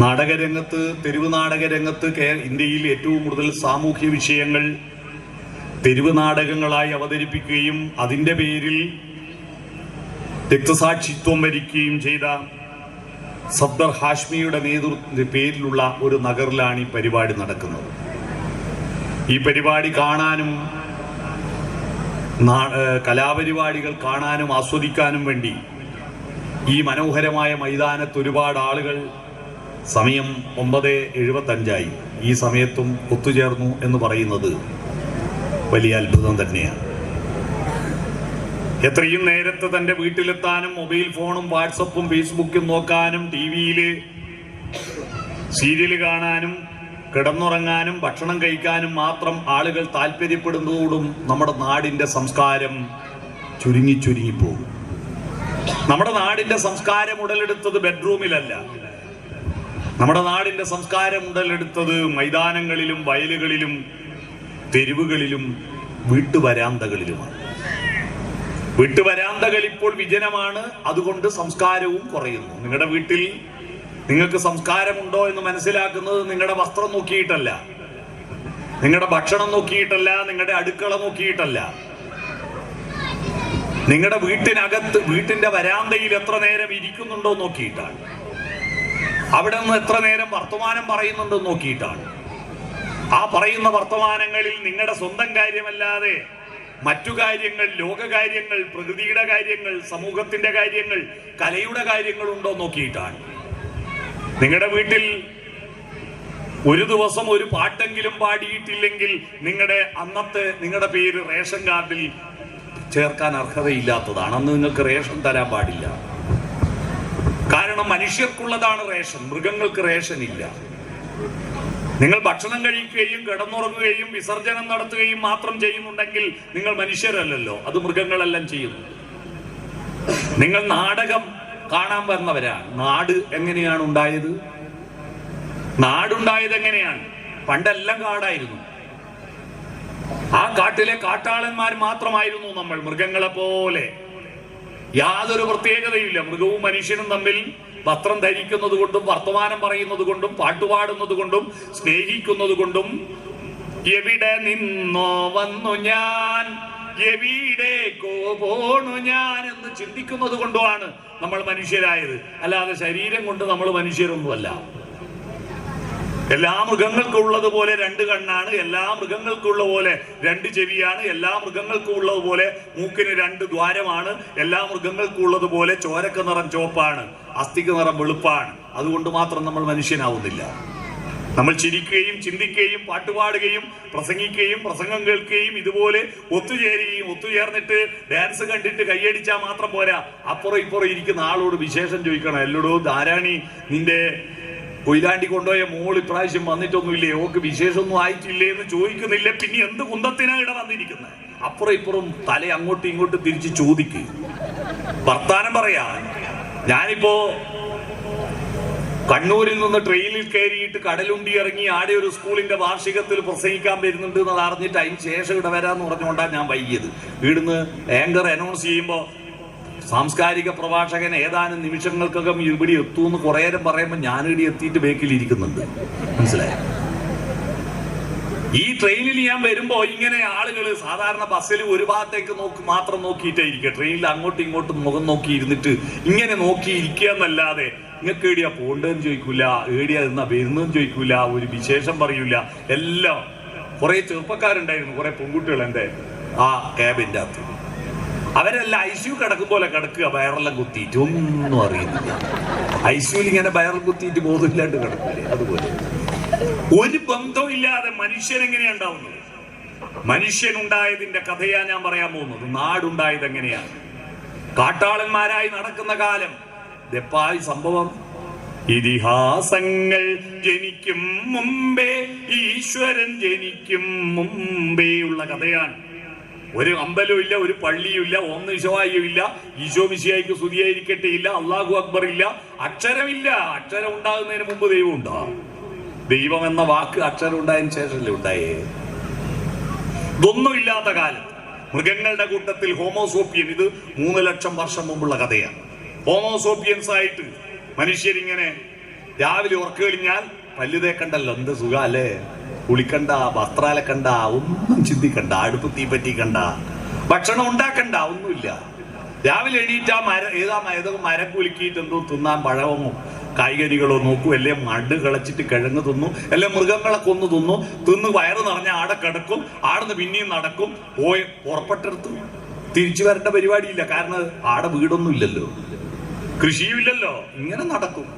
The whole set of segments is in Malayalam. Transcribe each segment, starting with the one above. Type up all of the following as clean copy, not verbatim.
നാടകരംഗത്ത്, തെരുവ് നാടകരംഗത്ത് ഇന്ത്യയിൽ ഏറ്റവും കൂടുതൽ സാമൂഹ്യ വിഷയങ്ങൾ തെരുവ് നാടകങ്ങളായി അവതരിപ്പിക്കുകയും അതിൻ്റെ പേരിൽ രക്തസാക്ഷിത്വം വരിക്കുകയും ചെയ്ത സഫ്ദർ ഹാഷ്മിയുടെ പേരിലുള്ള ഒരു നഗറിലാണ് ഈ പരിപാടി നടക്കുന്നത്. ഈ പരിപാടി കാണാനും കലാപരിപാടികൾ കാണാനും ആസ്വദിക്കാനും വേണ്ടി ഈ മനോഹരമായ മൈതാനത്ത് ഒരുപാട് ആളുകൾ സമയം 9:75 ഈ സമയത്തും ഒത്തുചേർന്നു എന്ന് പറയുന്നത് വലിയ അത്ഭുതം തന്നെയാണ്. എത്രയും നേരത്തെ തൻ്റെ വീട്ടിലെത്താനും മൊബൈൽ ഫോണും വാട്സപ്പും ഫേസ്ബുക്കും നോക്കാനും ടി-വിയിൽ സീരിയൽ കാണാനും കിടന്നുറങ്ങാനും ഭക്ഷണം കഴിക്കാനും മാത്രം ആളുകൾ താല്പര്യപ്പെടുന്നതോടും നമ്മുടെ നാടിൻ്റെ സംസ്കാരം ചുരുങ്ങിപ്പോകും. നമ്മുടെ നാടിൻ്റെ സംസ്കാരം ഉടലെടുത്തത് ബെഡ്റൂമിലല്ല. നമ്മുടെ നാടിൻ്റെ സംസ്കാരം ഉടലെടുത്തത് മൈതാനങ്ങളിലും വയലുകളിലും തെരുവുകളിലും വീട്ടുവരാന്തകളിലുമാണ്. വീട്ടുവരാന്തകൾ ഇപ്പോൾ വിജനമാണ്. അതുകൊണ്ട് സംസ്കാരവും കുറയുന്നു. നിങ്ങളുടെ വീട്ടിൽ നിങ്ങൾക്ക് സംസ്കാരമുണ്ടോ എന്ന് മനസ്സിലാക്കുന്നത് നിങ്ങളുടെ വസ്ത്രം നോക്കിയിട്ടല്ല, നിങ്ങളുടെ ഭക്ഷണം നോക്കിയിട്ടല്ല, നിങ്ങളുടെ അടുക്കള നോക്കിയിട്ടല്ല, നിങ്ങളുടെ വീട്ടിനകത്ത് വീട്ടിന്റെ വരാന്തയിൽ എത്ര നേരം ഇരിക്കുന്നുണ്ടോ നോക്കിയിട്ടാണ്, അവിടെ നിന്ന് എത്ര നേരം വർത്തമാനം പറയുന്നുണ്ടോ നോക്കിയിട്ടാണ്. ആ പറയുന്ന വർത്തമാനങ്ങളിൽ നിങ്ങളുടെ സ്വന്തം കാര്യമല്ലാതെ മറ്റു കാര്യങ്ങൾ, ലോകകാര്യങ്ങൾ, പ്രകൃതിയുടെ കാര്യങ്ങൾ, സമൂഹത്തിന്റെ കാര്യങ്ങൾ, കലയുടെ കാര്യങ്ങൾ ഉണ്ടോ നോക്കിയിട്ടാണ്. നിങ്ങളുടെ വീട്ടിൽ ഒരു ദിവസം ഒരു പാട്ടെങ്കിലും പാടിയിട്ടില്ലെങ്കിൽ നിങ്ങളുടെ പേര് റേഷൻ കാർഡിൽ ചേർക്കാൻ അർഹതയില്ലാത്തതാണ്. അന്ന് നിങ്ങൾക്ക് റേഷൻ തരാൻ പാടില്ല. കാരണം മനുഷ്യർക്കുള്ളതാണ് റേഷൻ, മൃഗങ്ങൾക്ക് റേഷൻ ഇല്ല. നിങ്ങൾ ഭക്ഷണം കഴിക്കുകയും കിടന്നുറങ്ങുകയും വിസർജനം നടത്തുകയും മാത്രം ചെയ്യുന്നുണ്ടെങ്കിൽ നിങ്ങൾ മനുഷ്യരല്ലല്ലോ, അത് മൃഗങ്ങളെല്ലാം ചെയ്യുന്നു. നിങ്ങൾ നാടകം കാണാൻ വന്നവരാണ്. നാട് എങ്ങനെയാണ് ഉണ്ടായത്? നാടുണ്ടായത് എങ്ങനെയാണ്? പണ്ടെല്ലാം കാടായിരുന്നു. ആ കാട്ടിലെ കാട്ടാളന്മാർ മാത്രമായിരുന്നു നമ്മൾ, മൃഗങ്ങളെ പോലെ. യാതൊരു പ്രത്യേകതയില്ല. മൃഗവും മനുഷ്യനും തമ്മിൽ വസ്ത്രം ധരിക്കുന്നത് കൊണ്ടും വർത്തമാനം പറയുന്നത് കൊണ്ടും പാട്ടുപാടുന്നത് കൊണ്ടും സ്നേഹിക്കുന്നത് കൊണ്ടും എവിടെ നിന്നോ വന്നു ഞാൻ, എവിടേക്കോ പോണു ഞാൻ എന്ന് ചിന്തിക്കുന്നത് കൊണ്ടുമാണ് നമ്മൾ മനുഷ്യരായത്. അല്ലാതെ ശരീരം കൊണ്ട് നമ്മൾ മനുഷ്യരൊന്നുമല്ല. എല്ലാ മൃഗങ്ങൾക്കും ഉള്ളതുപോലെ 2 കണ്ണാണ്, എല്ലാ മൃഗങ്ങൾക്കും ഉള്ള പോലെ 2 ചെവിയാണ്, എല്ലാ മൃഗങ്ങൾക്കും ഉള്ളതുപോലെ മൂക്കിന് 2 ദ്വാരമാണ്, എല്ലാ മൃഗങ്ങൾക്കും ഉള്ളതുപോലെ ചോരക്ക് നിറം ചുവപ്പാണ്, അസ്ഥിക്ക് നിറം വെളുപ്പാണ്. അതുകൊണ്ട് മാത്രം നമ്മൾ മനുഷ്യനാവുന്നില്ല. നമ്മൾ ചിരിക്കുകയും ചിന്തിക്കുകയും പാട്ടുപാടുകയും പ്രസംഗിക്കുകയും പ്രസംഗം കേൾക്കുകയും ഇതുപോലെ ഒത്തുചേരുകയും ഒത്തുചേർന്നിട്ട് ഡാൻസ് കണ്ടിട്ട് കൈയടിച്ചാൽ മാത്രം പോരാ. അപ്പുറം ഇപ്പുറം ഇരിക്കുന്ന ആളോട് വിശേഷം ചോദിക്കണം. എല്ലടോ ധാരാണി, നിന്റെ കൊയിലാണ്ടി കൊണ്ടുപോയ മോൾ ഇപ്രാവശ്യം വന്നിട്ടൊന്നുമില്ലേ, ഓക്ക് വിശേഷമൊന്നും ആയിട്ടില്ലേ എന്ന് ചോദിക്കുന്നില്ല. പിന്നെ എന്ത് കുന്തത്തിനാ ഇവിടെ വന്നിരിക്കുന്നത്? അപ്പുറം ഇപ്പുറം തല അങ്ങോട്ടും ഇങ്ങോട്ടും തിരിച്ച് ചോദിക്കുക, വർത്താനം പറയാ. ഞാനിപ്പോ കണ്ണൂരിൽ നിന്ന് ട്രെയിനിൽ കയറിയിട്ട് കടലുണ്ടി ഇറങ്ങി ആടെ ഒരു സ്കൂളിന്റെ വാർഷികത്തിൽ പ്രസംഗിക്കാൻ വരുന്നുണ്ട് എന്ന് അറിഞ്ഞിട്ട് അതിന് ശേഷം ഇവിടെ വരാന്ന് പറഞ്ഞുകൊണ്ടാണ് ഞാൻ വൈകിയത്. ഇവിടുന്ന് ആങ്കർ അനൗൺസ് ചെയ്യുമ്പോൾ സാംസ്കാരിക പ്രഭാഷകൻ ഏതാനും നിമിഷങ്ങൾക്കകം ഇവിടെ എത്തൂന്ന് കുറേ നേരം പറയുമ്പോൾ ഞാനിവിടെ എത്തിയിട്ട് ബേക്കിലിരിക്കുന്നുണ്ട്. മനസ്സിലായോ? ഈ ട്രെയിനിൽ ഞാൻ വരുമ്പോ ഇങ്ങനെ ആളുകൾ സാധാരണ ബസ്സിൽ ഒരു ഭാഗത്തേക്ക് മാത്രം നോക്കിയിട്ടേ ഇരിക്കുക. ട്രെയിനിൽ അങ്ങോട്ടും ഇങ്ങോട്ടും മുഖം നോക്കി ഇരുന്നിട്ട് ഇങ്ങനെ നോക്കി ഇരിക്കുക എന്നല്ലാതെ നിങ്ങൾക്ക് ഏടിയാ പോണ്ടെന്ന് ചോദിക്കൂല, ഏടിയാ എന്നാ വരുന്നെന്ന് ചോദിക്കൂല, ഒരു വിശേഷം പറയൂല. എല്ലാം കുറെ ചെറുപ്പക്കാരുണ്ടായിരുന്നു, കുറെ പെൺകുട്ടികൾ എൻ്റെ ആ ക്യാബിൻ്റെ അകത്ത്. അവരെല്ലാം ICU കിടക്കും പോലെ കിടക്കുക, വയറെല്ലാം കുത്തിയിട്ട് ഒന്നും അറിയുന്നില്ല. ICUവിൽ ഇങ്ങനെ വയറിൽ കുത്തിയിട്ട് ബോധമില്ലാണ്ട് കിടക്കില്ലേ, അതുപോലെ ഒരു ബന്ധവും ഇല്ലാതെ മനുഷ്യനെങ്ങനെയാ ഉണ്ടാവുന്നത്? മനുഷ്യനുണ്ടായതിന്റെ കഥയാ ഞാൻ പറയാൻ പോകുന്നത്. നാടുണ്ടായത് എങ്ങനെയാണ്? കാട്ടാളന്മാരായി നടക്കുന്ന കാലം ദപ്പായി സംഭവം. ഇതിഹാസങ്ങൾ ജനിക്കും മുമ്പേ ഈശ്വരൻ ജനിക്കും മുമ്പേ ഉള്ള കഥയാണ്. ഒരു അമ്പലവും ഇല്ല, ഒരു പള്ളിയും ഇല്ല, ഒന്ന് ഈശോയും ഇല്ല, ഈശോ മിശിഹായ്ക്ക് സ്തുതിയായിരിക്കട്ടെ ഇല്ല, അള്ളാഹു അക്ബർ ഇല്ല, അക്ഷരമില്ല. അക്ഷരം ഉണ്ടാകുന്നതിന് മുമ്പ് ദൈവം ഉണ്ടാകും. ദൈവം എന്ന വാക്ക് അക്ഷരം ഉണ്ടായതിനു ശേഷമല്ലേ ഉണ്ടായേ? ഇതൊന്നും ഇല്ലാത്ത കാലം മൃഗങ്ങളുടെ കൂട്ടത്തിൽ ഹോമോസോപ്പിയൻ, ഇത് 3 ലക്ഷം വർഷം മുമ്പുള്ള കഥയാണ്. ഹോമോസോപ്പിയൻസ് ആയിട്ട് മനുഷ്യരിങ്ങനെ രാവിലെ ഉറക്കം കഴിഞ്ഞാൽ പല്ല് തേക്കണ്ടല്ലോ, എന്ത് സുഖ അല്ലേ, കുളിക്കണ്ട, വസ്ത്രാലക്കണ്ട, ഒന്നും ചിന്തിക്കണ്ട, അടുപ്പ് തീ പറ്റിക്കണ്ട, ഭക്ഷണം ഉണ്ടാക്കണ്ട, ഒന്നുമില്ല. രാവിലെ എണീറ്റ് ഏതോ മരം കുലുക്കിയിട്ട് എന്തോ തിന്നാൻ പഴമോ കായ്കനികളോ നോക്കൂ, അല്ലെ മഡ് കളച്ചിട്ട് കിഴങ്ങ് തിന്നു, അല്ലെ മൃഗങ്ങളെ കൊന്നു തിന്ന് വയറ് നിറഞ്ഞ ആടെ കിടക്കും, ആടുന്ന് പിന്നെയും നടക്കും, പോയി പുറപ്പെട്ടെടുത്ത് തിരിച്ചു വരേണ്ട പരിപാടിയില്ല. കാരണം ആടെ വീടൊന്നും ഇല്ലല്ലോ, കൃഷിയും ഇല്ലല്ലോ, ഇങ്ങനെ നടക്കും.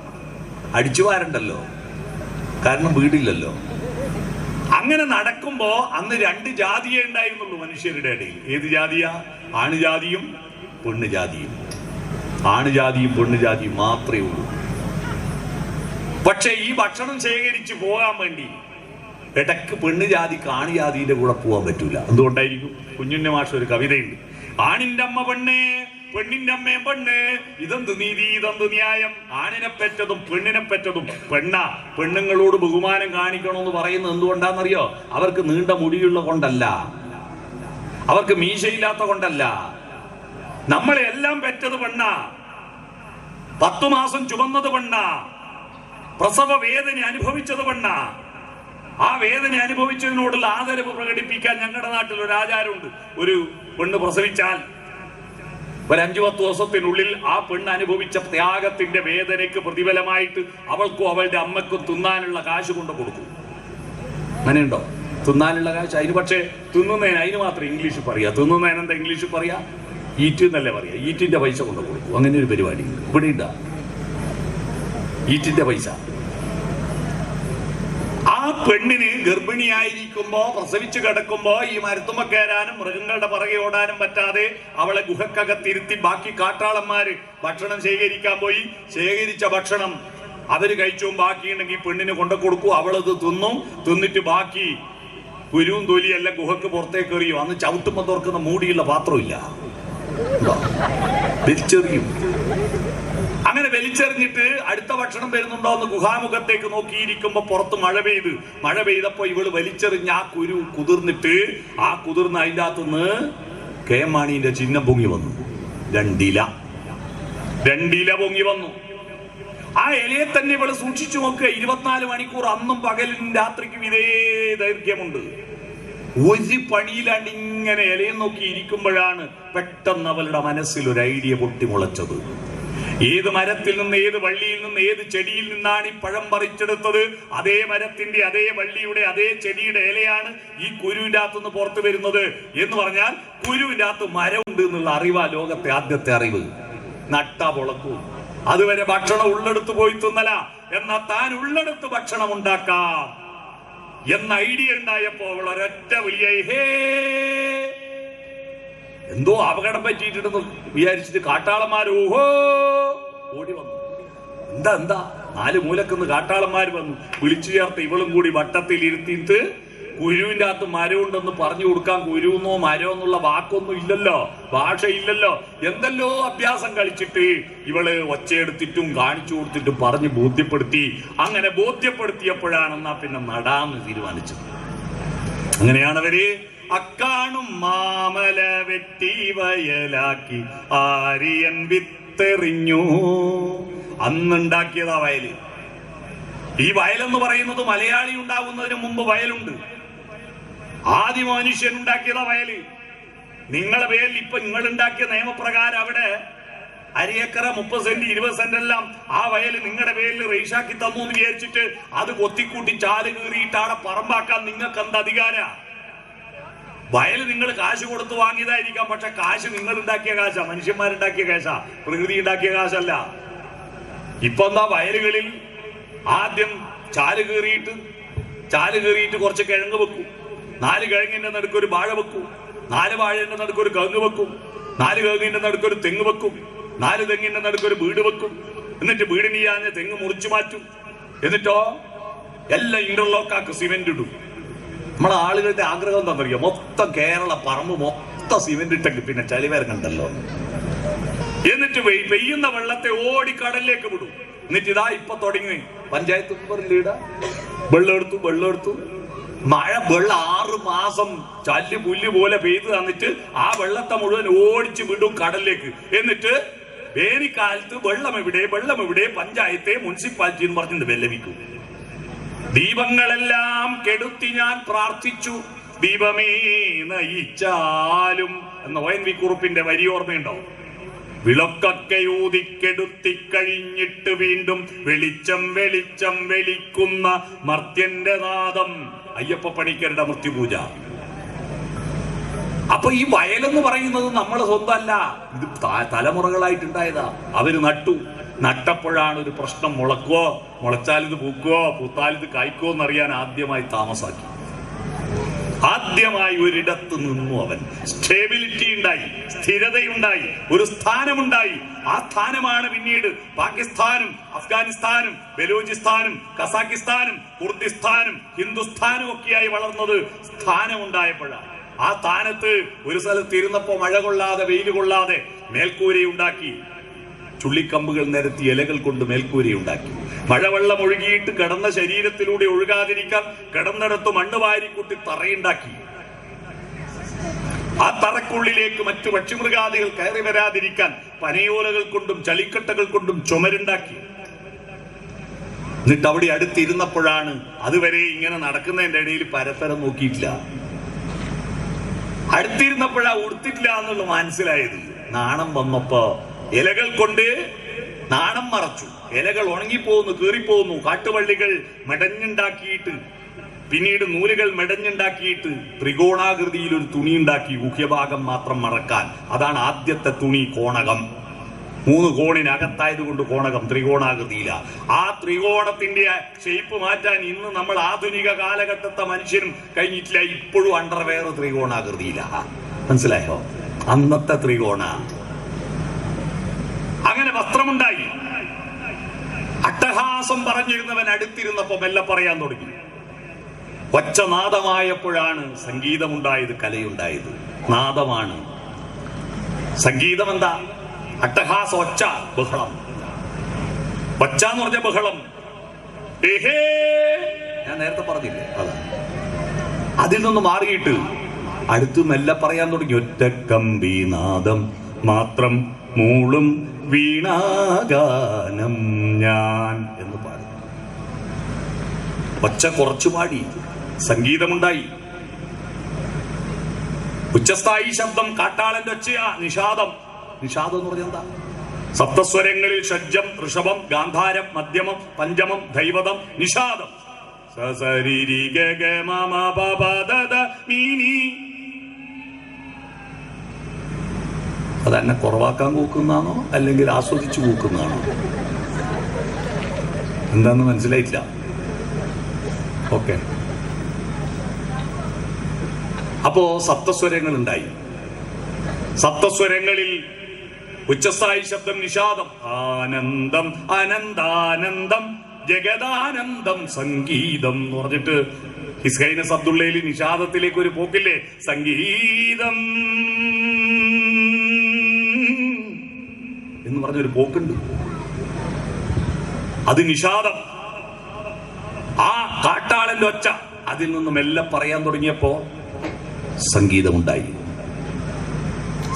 അടിച്ചു വാരണ്ടല്ലോ, കാരണം വീടില്ലല്ലോ. അങ്ങനെ നടക്കുമ്പോ അന്ന് രണ്ട് ജാതിയേ ഉണ്ടായിരുന്നുള്ളൂ മനുഷ്യരുടെ ഇടയിൽ. ഏത് ജാതിയാ? ആണുജാതിയും പെണ്ണുജാതിയും. ആണുജാതിയും പെണ്ണുജാതിയും മാത്രമേ ഉള്ളൂ. പക്ഷെ ഈ ഭക്ഷണം ശേഖരിച്ച് പോകാൻ വേണ്ടി ഇടയ്ക്ക് പെണ്ണുജാതിക്ക് ആണുജാതിന്റെ കൂടെ പോകാൻ പറ്റൂല. എന്തുകൊണ്ടായിരിക്കും? കുഞ്ഞുണ്ണി മാഷ് ഒരു കവിതയുണ്ട്, ആണിന്റെ അമ്മ പെണ്ണ്, പെണ്ണിന്റെ അമ്മയും പെണ്ണ്, ഇതെന്ത് നീതി ഇതെന്ത് ന്യായം, ആണിനെ പെറ്റതും പെണ്ണിനെ പെറ്റതും പെണ്ണ. പെണ്ണുങ്ങളോട് ബഹുമാനം കാണിക്കണമെന്ന് പറയുന്നത് എന്തുകൊണ്ടാണെന്നറിയോ? അവർക്ക് നീണ്ട മുടിയുള്ള കൊണ്ടല്ല, അവർക്ക് മീശയില്ലാത്ത കൊണ്ടല്ല. നമ്മളെ എല്ലാം പെറ്റത് പെണ്ണ, 10 മാസം ചുമന്നത് പെണ്ണ, പ്രസവ വേദന അനുഭവിച്ചത് പെണ്ണ. ആ വേദന അനുഭവിച്ചതിനോടുള്ള ആദരവ് പ്രകടിപ്പിക്കാൻ ഞങ്ങളുടെ നാട്ടിൽ ഒരു ആചാരമുണ്ട്. ഒരു പെണ്ണ് പ്രസവിച്ചാൽ ഒരു 5-10 ദിവസത്തിനുള്ളിൽ ആ പെണ്ണ് അനുഭവിച്ച ത്യാഗത്തിന്റെ വേദനയ്ക്ക് പ്രതിഫലമായിട്ട് അവൾക്കും അവളുടെ അമ്മയ്ക്കും തിന്നാനുള്ള കാശ് കൊണ്ട് കൊടുക്കും. അങ്ങനെയുണ്ടോ? തിന്നാനുള്ള കാശ്. അതിന് പക്ഷേ തിന്നുന്നതിന് അതിന് മാത്രം ഇംഗ്ലീഷ് പറയാ. തിന്നുന്നതിന് എന്താ ഇംഗ്ലീഷ് പറയാ? ഈറ്റ് എന്നല്ലേ പറയാ. ഈറ്റിന്റെ പൈസ കൊണ്ട് കൊടുക്കും. അങ്ങനെ ഒരു പരിപാടി ഇവിടെ ഇല്ല. ഈറ്റിന്റെ പൈസ. ആ പെണ്ണിന് ഗർഭിണിയായിരിക്കുമ്പോ, പ്രസവിച്ചു കിടക്കുമ്പോ ഈ മരത്തുമ്മ കയറാനും മൃഗങ്ങളുടെ പുറകെ ഓടാനും പറ്റാതെ അവളെ ഗുഹക്കകത്തിരുത്തി ബാക്കി കാട്ടാളന്മാര് ഭക്ഷണം ശേഖരിക്കാൻ പോയി. ശേഖരിച്ച ഭക്ഷണം അവര് കഴിച്ചും ബാക്കിയുണ്ടെങ്കിൽ പെണ്ണിന് കൊണ്ടു കൊടുക്കും. അവളത് തിന്നിട്ട് ബാക്കി കുരുവും തൊലിയെല്ലാം ഗുഹക്ക് പുറത്തേക്ക് എറിയും. അന്ന് ചവിട്ടുമ്പോ തുറക്കുന്ന മൂടിയുള്ള പാത്രമില്ല, വലിച്ചെറിയും. അങ്ങനെ വലിച്ചെറിഞ്ഞിട്ട് അടുത്ത ഭക്ഷണം വരുന്നുണ്ടോ എന്ന് ഗുഹാമുഖത്തേക്ക് നോക്കിയിരിക്കുമ്പോ പുറത്ത് മഴ പെയ്തപ്പോ ഇവള് വലിച്ചെറിഞ്ഞ ആ കുരു കുതിർന്നിട്ട് ആ കുതിർന്ന് അതിൻ്റെ അകത്തുനിന്ന് കെ എം മാണിന്റെ ചിഹ്നം പൊങ്ങി വന്നു. രണ്ടില പൊങ്ങി വന്നു. ആ ഇലയെ തന്നെ ഇവള് സൂക്ഷിച്ചു നോക്കുക. 24 മണിക്കൂർ അന്നും പകലും രാത്രിക്കും ഇതേ ദൈർഘ്യമുണ്ട്. ഒരു പണിയിലാണ്ട് ഇങ്ങനെ ഇലയും നോക്കി ഇരിക്കുമ്പോഴാണ് പെട്ടെന്ന് അവളുടെ മനസ്സിൽ ഒരു ഐഡിയ പൊട്ടിമുളച്ചത്. ഏത് മരത്തിൽ നിന്ന്, ഏത് വള്ളിയിൽ നിന്ന്, ഏത് ചെടിയിൽ നിന്നാണ് ഈ പഴം പറിച്ചെടുത്തത്? അതേ മരത്തിന്റെ, അതേ വള്ളിയുടെ, അതേ ചെടിയുടെ ഇലയാണ് ഈ കുരുവിന്റെ അകത്തുനിന്ന് പുറത്തു വരുന്നത് എന്ന് പറഞ്ഞാൽ കുരുവിന്റെ അകത്ത് മരമുണ്ട് എന്നുള്ള അറിവാ ലോകത്തെ ആദ്യത്തെ അറിവ്. നട്ടാ പൊളക്കൂ. അതുവരെ ഭക്ഷണം ഉള്ളെടുത്ത് പോയി തിന്നല, എന്നാ താൻ ഉള്ളെടുത്ത് ഭക്ഷണം ഉണ്ടാക്കാം എന്ന ഐഡിയ ഉണ്ടായപ്പോ അവൾ ഒരൊറ്റ വിളിയായി, ഹേ, എന്തോ അപകടം പറ്റിയിട്ടുണ്ടെന്ന് വിചാരിച്ചിട്ട് കാട്ടാളന്മാർ ഓഹോ ഓടി വന്നു. എന്താ 4 മൂലക്കുന്ന് കാട്ടാളന്മാർ വന്നു. വിളിച്ചു ചേർത്ത് ഇവളും കൂടി വട്ടത്തിൽ ഇരുത്തിയിട്ട് കുരുവിന്റെ അകത്ത് മരമുണ്ടെന്ന് പറഞ്ഞു കൊടുക്കാൻ, കുരുന്നോ മരോ എന്നുള്ള വാക്കൊന്നും ഇല്ലല്ലോ, ഭാഷയില്ലല്ലോ. എന്തെല്ലോ അഭ്യാസം കളിച്ചിട്ട് ഇവള് ഒച്ചയെടുത്തിട്ടും കാണിച്ചു കൊടുത്തിട്ടും പറഞ്ഞ് ബോധ്യപ്പെടുത്തി. അങ്ങനെ ബോധ്യപ്പെടുത്തിയപ്പോഴാണെന്നാ പിന്നെ നടാന്ന് തീരുമാനിച്ചത്. അങ്ങനെയാണവര് അക്കാണും മാമല വെട്ടി വയലാക്കി ആര്യൻ വിത്തെറിഞ്ഞു. അന്നുണ്ടാക്കിയതാ വയല്. ഈ വയലെന്ന് പറയുന്നത് മലയാളി ഉണ്ടാവുന്നതിന് മുമ്പ് വയലുണ്ട്. ആദ്യ മനുഷ്യൻ ഉണ്ടാക്കിയതാ വയല്. നിങ്ങളെ പേരിൽ ഇപ്പൊ നിങ്ങൾ ഉണ്ടാക്കിയ നിയമപ്രകാരം അവിടെ അരയേക്കറ 30 സെന്റ് 20 സെന്റ് എല്ലാം ആ വയല് നിങ്ങളുടെ പേരിൽ റേഷാക്കി തന്നു എന്ന് വിചാരിച്ചിട്ട് അത് കൊത്തിക്കൂട്ടി ചാല് കീറിയിട്ട് അവിടെ പറമ്പാക്കാൻ നിങ്ങൾക്ക് എന്താ അധികാര? വയല് നിങ്ങൾ കാശ് കൊടുത്ത് വാങ്ങിയതായിരിക്കാം, പക്ഷെ കാശ് നിങ്ങൾ ഉണ്ടാക്കിയ കാശാ, മനുഷ്യന്മാരുണ്ടാക്കിയ കാശാ, പ്രകൃതി ഉണ്ടാക്കിയ കാശല്ല. ഇപ്പൊ എന്താ വയലുകളിൽ ആദ്യം ചാല് കീറിയിട്ട് കുറച്ച് കിഴങ്ങ് വെക്കും, 4 കിഴങ്ങിന്റെ നടുക്കൊരു വാഴ വെക്കും, 4 വാഴന്റെ നടുക്കൊരു കങ്ങ് വെക്കും, 4 കങ്ങിന്റെ നടുക്കൊരു തെങ്ങ് വെക്കും, 4 തെങ്ങിന്റെ നടുക്കൊരു വീട് വെക്കും. എന്നിട്ട് വീടിനിയാഞ്ഞ തെങ്ങ് മുറിച്ചു മാറ്റും. എന്നിട്ടോ എല്ലാം ഇന്റർലോക്കാക്ക് സിമെന്റ് ഇടും. നമ്മളെ ആളുകളുടെ ആഗ്രഹം എന്താണെന്നറിയോ? മൊത്തം കേരള പറമ്പ് മൊത്തം സിമെന്റ് ഇട്ടെങ്കിൽ പിന്നെ ചളിവേർക്കണ്ടല്ലോ. എന്നിട്ട് പെയ്യുന്ന വെള്ളത്തെ ഓടിക്കടലിലേക്ക് വിടും. എന്നിട്ട് ഇതാ ഇപ്പൊ തുടങ്ങി പഞ്ചായത്ത് മെമ്പറിലീടാ വെള്ളം എടുത്തു വെള്ളം 6 മാസം പുല്ല് പോലെ പെയ്ത് തന്നിട്ട് ആ വെള്ളത്തെ മുഴുവൻ ഓടിച്ചു വിടും കടലിലേക്ക്. എന്നിട്ട് വേനൽക്കാലത്ത് വെള്ളം എവിടെ പഞ്ചായത്തെ മുനിസിപ്പാലിറ്റി എന്ന് പറഞ്ഞിട്ട് വിലപിക്കും. ദീപങ്ങളെല്ലാം കെടുത്തി ഞാൻ പ്രാർത്ഥിച്ചു, ദീപമേ നയിച്ചാലും എന്ന ONV കുറുപ്പിന്റെ വരി ഓർമ്മയുണ്ടോ? വിളക്കൊക്കെ ഊതിക്കെടുത്തിക്കഴിഞ്ഞിട്ട് വീണ്ടും വെളിച്ചം വെളിച്ചം വെളിക്കുന്ന മർത്യന്റെ നാദം. അയ്യപ്പ പണിക്കരുടെ മൃത്യുപൂജ. അപ്പൊ ഈ വയലെന്ന് പറയുന്നത് നമ്മളെ സ്വന്തമല്ല, ഇത് തലമുറകളായിട്ടുണ്ടായതാ. അവര് നട്ടപ്പോഴാണ് ഒരു പ്രശ്നം മുളച്ചാൽ ഇത് പൂക്കുവോ പൂത്താൽ ഇത് കായ്ക്കോ എന്നറിയാൻ ആദ്യമായി താമസാക്കി. ആദ്യമായി ഒരിടത്ത് നിന്നു അവൻ. സ്റ്റേബിലിറ്റി ഉണ്ടായി, സ്ഥിരതയുണ്ടായി, ഒരു സ്ഥാനമുണ്ടായി. ആ സ്ഥാനമാണ് പിന്നീട് പാകിസ്ഥാനും അഫ്ഗാനിസ്ഥാനും ബലൂചിസ്ഥാനും കസാക്കിസ്ഥാനും കുർദിസ്ഥാനും ഹിന്ദുസ്ഥാനും ഒക്കെയായി വളർന്നത്. സ്ഥാനമുണ്ടായപ്പോഴാണ്. ആ സ്ഥാനത്ത് ഒരു സ്ഥലത്ത് ഇരുന്നപ്പോ മഴ കൊള്ളാതെ വെയിൽ കൊള്ളാതെ മേൽക്കൂരയുണ്ടാക്കി, ചുള്ളിക്കമ്പുകൾ നിരത്തി ഇലകൾ കൊണ്ട് മേൽക്കൂരയുണ്ടാക്കി. മഴവെള്ളം ഒഴുകിയിട്ട് കിടന്ന ശരീരത്തിലൂടെ ഒഴുകാതിരിക്കാൻ കിടന്നിടത്ത് മണ്ണ് വാരിക്കുട്ടി തറയുണ്ടാക്കി. ആ തറക്കുള്ളിലേക്ക് മറ്റു പക്ഷിമൃഗാദികൾ കയറി വരാതിരിക്കാൻ പനയോലകൾ കൊണ്ടും ചളിക്കട്ടകൾ കൊണ്ടും ചുമരുണ്ടാക്കി. എന്നിട്ട് അവിടെ അടുത്തിരുന്നപ്പോഴാണ്, അതുവരെ ഇങ്ങനെ നടക്കുന്നതിന്റെ ഇടയിൽ പരസ്പരം നോക്കിയിട്ടില്ല, അടുത്തിരുന്നപ്പോഴാ ഉടുത്തിട്ടില്ല എന്നുള്ള മനസ്സിലായത്. നാണം വന്നപ്പോ ഇലകൾ കൊണ്ട് നാണം മറച്ചു. ഇലകൾ ഉണങ്ങിപ്പോകുന്നു, കീറിപ്പോകുന്നു. കാട്ടുവള്ളികൾ മെടഞ്ഞുണ്ടാക്കിയിട്ട്, പിന്നീട് നൂലുകൾ മെടഞ്ഞുണ്ടാക്കിയിട്ട് ത്രികോണാകൃതിയിൽ ഒരു തുണി ഉണ്ടാക്കി, ഗുഹ്യഭാഗം മാത്രം മറക്കാൻ. അതാണ് ആദ്യത്തെ തുണി, കോണകം. 3 കോണിനകത്തായത് കൊണ്ട് കോണകം, ത്രികോണാകൃതിയില. ആ ത്രികോണത്തിന്റെ ഷേപ്പ് മാറ്റാൻ ഇന്ന് നമ്മൾ ആധുനിക കാലഘട്ടത്തെ മനുഷ്യനും കഴിഞ്ഞിട്ടില്ല. ഇപ്പോഴും അണ്ടർവെയർ ത്രികോണാകൃതിയില. മനസ്സിലായോ? അന്നത്തെ ത്രികോണ. അങ്ങനെ വസ്ത്രമുണ്ടായി. അട്ടഹാസം പറഞ്ഞിരുന്നവൻ അടുത്തിരുന്നപ്പോ മെല്ലെ പറയാൻ തുടങ്ങി. ഒച്ച നാദമായപ്പോഴാണ് സംഗീതമുണ്ടായത്, കലയുണ്ടായത്. നാദമാണ് സംഗീതം. എന്താ? അട്ടഹാസ, ഒച്ച, ബഹളം. ഒച്ച എന്ന് പറഞ്ഞ ബഹളം. ഞാൻ നേരത്തെ പറഞ്ഞില്ലേ, അതാ. അതിൽ നിന്ന് മാറിയിട്ട് അടുത്ത് മെല്ലെ പറയാൻ തുടങ്ങി. ഒറ്റക്കമ്പി നാദം മാത്രം മൂളും വീണാഗാനം ഞാൻ എന്ന് പാടി. ഒച്ച കുറച്ചു പാടി, സംഗീതമുണ്ടായി. ഉച്ചസ്ഥായി ശബ്ദം, കാട്ടാളന്റെ ഒച്ചയാ. നിഷാദം. നിഷാദം എന്ന് പറഞ്ഞാൽ എന്താ? സപ്തസ്വരങ്ങളിൽ ഷഡ്ജം, ഋഷഭം, ഗാന്ധാരം, മധ്യമം, പഞ്ചമം, ദൈവതം, നിഷാദം. സസരി ഗഗ മമ പപ ദദ മീനി. അതെന്നെ കുറവാക്കാൻ നോക്കുന്നതാണോ അല്ലെങ്കിൽ ആസ്വദിച്ചു നോക്കുന്നതാണോ? എന്താന്ന് മനസ്സിലായിട്ടില്ല. ഓക്കെ. അപ്പോ സപ്തസ്വരങ്ങൾ ഉണ്ടായി. സപ്തസ്വരങ്ങളിൽ ഉച്ചസ്ഥായി ശബ്ദം നിഷാദം. ആനന്ദം അനന്താനന്ദം ജഗദാനന്ദം സംഗീതം എന്ന് പറഞ്ഞിട്ട് ഹിസ്ഹൈനസ് അബ്ദുള്ളയിൽ നിഷാദത്തിലേക്ക് ഒരു പോക്കില്ലേ, സംഗീതം എന്ന് പറഞ്ഞൊരു പോക്കുണ്ട്. അത് നിഷാദം. ആ കാട്ടാളന്റെ ഒച്ച അതിൽ നിന്നും എല്ലാം പറയാൻ തുടങ്ങിയപ്പോ സംഗീതമുണ്ടായി.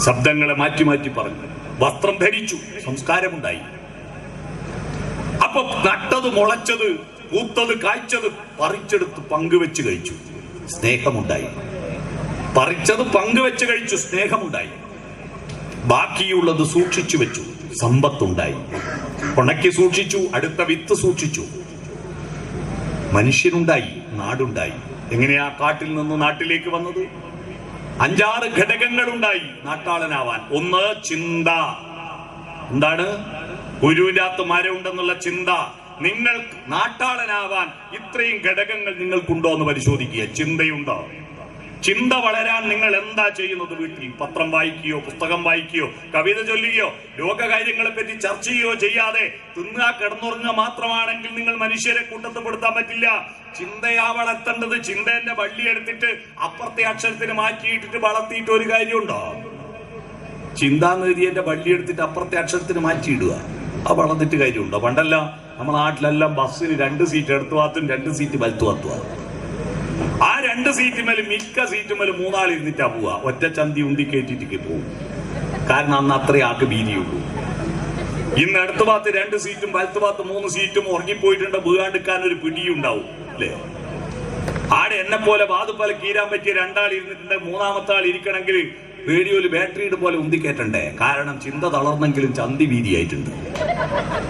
ശബ്ദങ്ങളെ മാറ്റി മാറ്റി പറഞ്ഞു. വസ്ത്രം ധരിച്ചു, സംസ്കാരമുണ്ടായി. അപ്പൊ നട്ടത്, മുളച്ചത്, പൂത്തത്, കായ്ച്ചത് പറിച്ചെടുത്ത് പങ്കുവെച്ച് കഴിച്ചു, സ്നേഹമുണ്ടായി. പറിച്ചത് പങ്കുവെച്ച് കഴിച്ചു, സ്നേഹമുണ്ടായി. ബാക്കിയുള്ളത് സൂക്ഷിച്ചു വെച്ചു, സമ്പത്തുണ്ടായി. ഉണക്കി സൂക്ഷിച്ചു, അടുത്ത വിത്ത് സൂക്ഷിച്ചു. മനുഷ്യനുണ്ടായി, നാടുണ്ടായി. എങ്ങനെയാ കാട്ടിൽ നിന്ന് നാട്ടിലേക്ക് വന്നത്? 5-6 ഘടകങ്ങളുണ്ടായി നാട്ടാളനാവാൻ. ഒന്ന്, ചിന്ത. എന്താണ്? ഗുരുവിന്റെ അകത്ത് മരമുണ്ടെന്നുള്ള ചിന്ത. നിങ്ങൾ നാട്ടാളനാവാൻ ഇത്രയും ഘടകങ്ങൾ നിങ്ങൾക്കുണ്ടോ എന്ന് പരിശോധിക്കുക. ചിന്തയുണ്ടോ? ചിന്ത വളരാൻ നിങ്ങൾ എന്താ ചെയ്യുന്നത്? വീട്ടിൽ പത്രം വായിക്കുകയോ പുസ്തകം വായിക്കുകയോ കവിത ചൊല്ലുകയോ ലോകകാര്യങ്ങളെ പറ്റി ചർച്ച ചെയ്യുകയോ ചെയ്യാതെ തിന്നുക കിടന്നുറങ്ങുക മാത്രമാണെങ്കിൽ നിങ്ങൾ മനുഷ്യരെ കൂട്ടത്തിൽപ്പെടുത്താൻ പറ്റില്ല. ചിന്തയാ വളർത്തേണ്ടത്. ചിന്തേന്റെ വള്ളി എടുത്തിട്ട് അപ്പുറത്തെ അക്ഷരത്തിന് മാറ്റിയിട്ടിട്ട് വളർത്തിയിട്ട് ഒരു കാര്യമുണ്ടോ? ചിന്താനീതിന്റെ വള്ളി എടുത്തിട്ട് അപ്പുറത്തെ അക്ഷരത്തിന് മാറ്റിയിടുക, ആ വളർന്നിട്ട് കാര്യമുണ്ടോ? പണ്ടല്ല നമ്മുടെ നാട്ടിലെല്ലാം ബസ്സിന് 2 സീറ്റ് എടുത്തു ഭാഗത്തും 2 സീറ്റ് വലത്തു ഭാഗത്തും. ആ 2 സീറ്റുമേലും മിക്ക സീറ്റുമേലും 3 ആൾ ഇരുന്നിട്ടാ പോവുക. ഒറ്റ ചന്തി ഉണ്ടി കയറ്റിട്ട് പോകും. കാരണം അന്ന് അത്രയും ആൾക്ക് ഭീതിയുള്ളൂ. ഇന്ന് അടുത്ത ഭാഗത്ത് 2 സീറ്റും വലത്ത് ഭാഗത്ത് 3 സീറ്റും ഉറങ്ങിപ്പോയിട്ടുണ്ട്. വീഴാണ്ടിക്കാൻ ഒരു പിടിയുണ്ടാവും അല്ലേ? ആടെ എന്നെ പോലെ വാതുപോലെ കീരാൻ പറ്റിയ 2 ആൾ ഇരുന്നിട്ടുണ്ട്. 3ാമത്തെ ആൾ ഇരിക്കണമെങ്കിൽ റേഡിയോയിൽ ബാറ്ററിയുടെ പോലെ ഉന്തിക്കേറ്റണ്ടേ? കാരണം ചിന്ത തളർന്നെങ്കിലും ചന്തി വീതിയായിട്ടുണ്ട്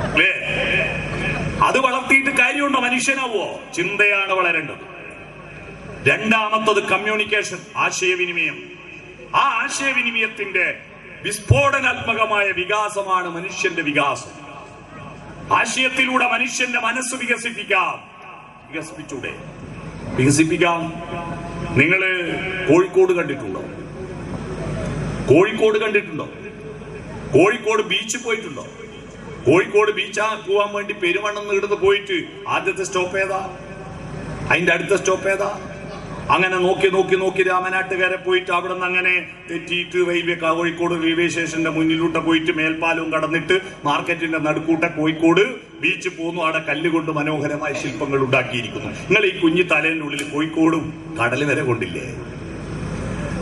അല്ലേ? അത് വളർത്തിയിട്ട് കാര്യമുണ്ടോ? മനുഷ്യനാവോ? ചിന്തയാണ് വളരേണ്ടത്. 2ാമത്തത് കമ്മ്യൂണിക്കേഷൻ, ആശയവിനിമയം. ആ ആശയവിനിമയത്തിന്റെ വിസ്ഫോടനാത്മകമായ വികാസമാണ് മനുഷ്യന്റെ വികാസം. ആശയത്തിലൂടെ മനുഷ്യന്റെ മനസ്സ് വികസിപ്പിക്കാം. നിങ്ങള് കോഴിക്കോട് കണ്ടിട്ടുണ്ടോ? കോഴിക്കോട് ബീച്ച് പോയിട്ടുണ്ടോ? കോഴിക്കോട് ബീച്ച് പോവാൻ വേണ്ടി പെരുമണ്ണെന്ന് ഇടുന്ന് പോയിട്ട് ആദ്യത്തെ സ്റ്റോപ്പ് ഏതാ? അതിന്റെ അടുത്ത സ്റ്റോപ്പ് ഏതാ? അങ്ങനെ നോക്കി രാമനാട്ടുകാരെ പോയിട്ട് അവിടെ നിന്ന് അങ്ങനെ തെറ്റിയിട്ട് കോഴിക്കോട് റെയിൽവേ സ്റ്റേഷന്റെ മുന്നിലൂട്ട് പോയിട്ട് മേൽപ്പാലവും കടന്നിട്ട് മാർക്കറ്റിന്റെ നടുക്കൂട്ട കോഴിക്കോട് ബീച്ച് പോന്നു. അവിടെ കല്ലുകൊണ്ട് മനോഹരമായ ശില്പങ്ങൾ ഉണ്ടാക്കിയിരിക്കുന്നു. നിങ്ങൾ ഈ കുഞ്ഞു തലേന്റെ ഉള്ളിൽ കോഴിക്കോടും കടൽ വരെ കൊണ്ടില്ലേ?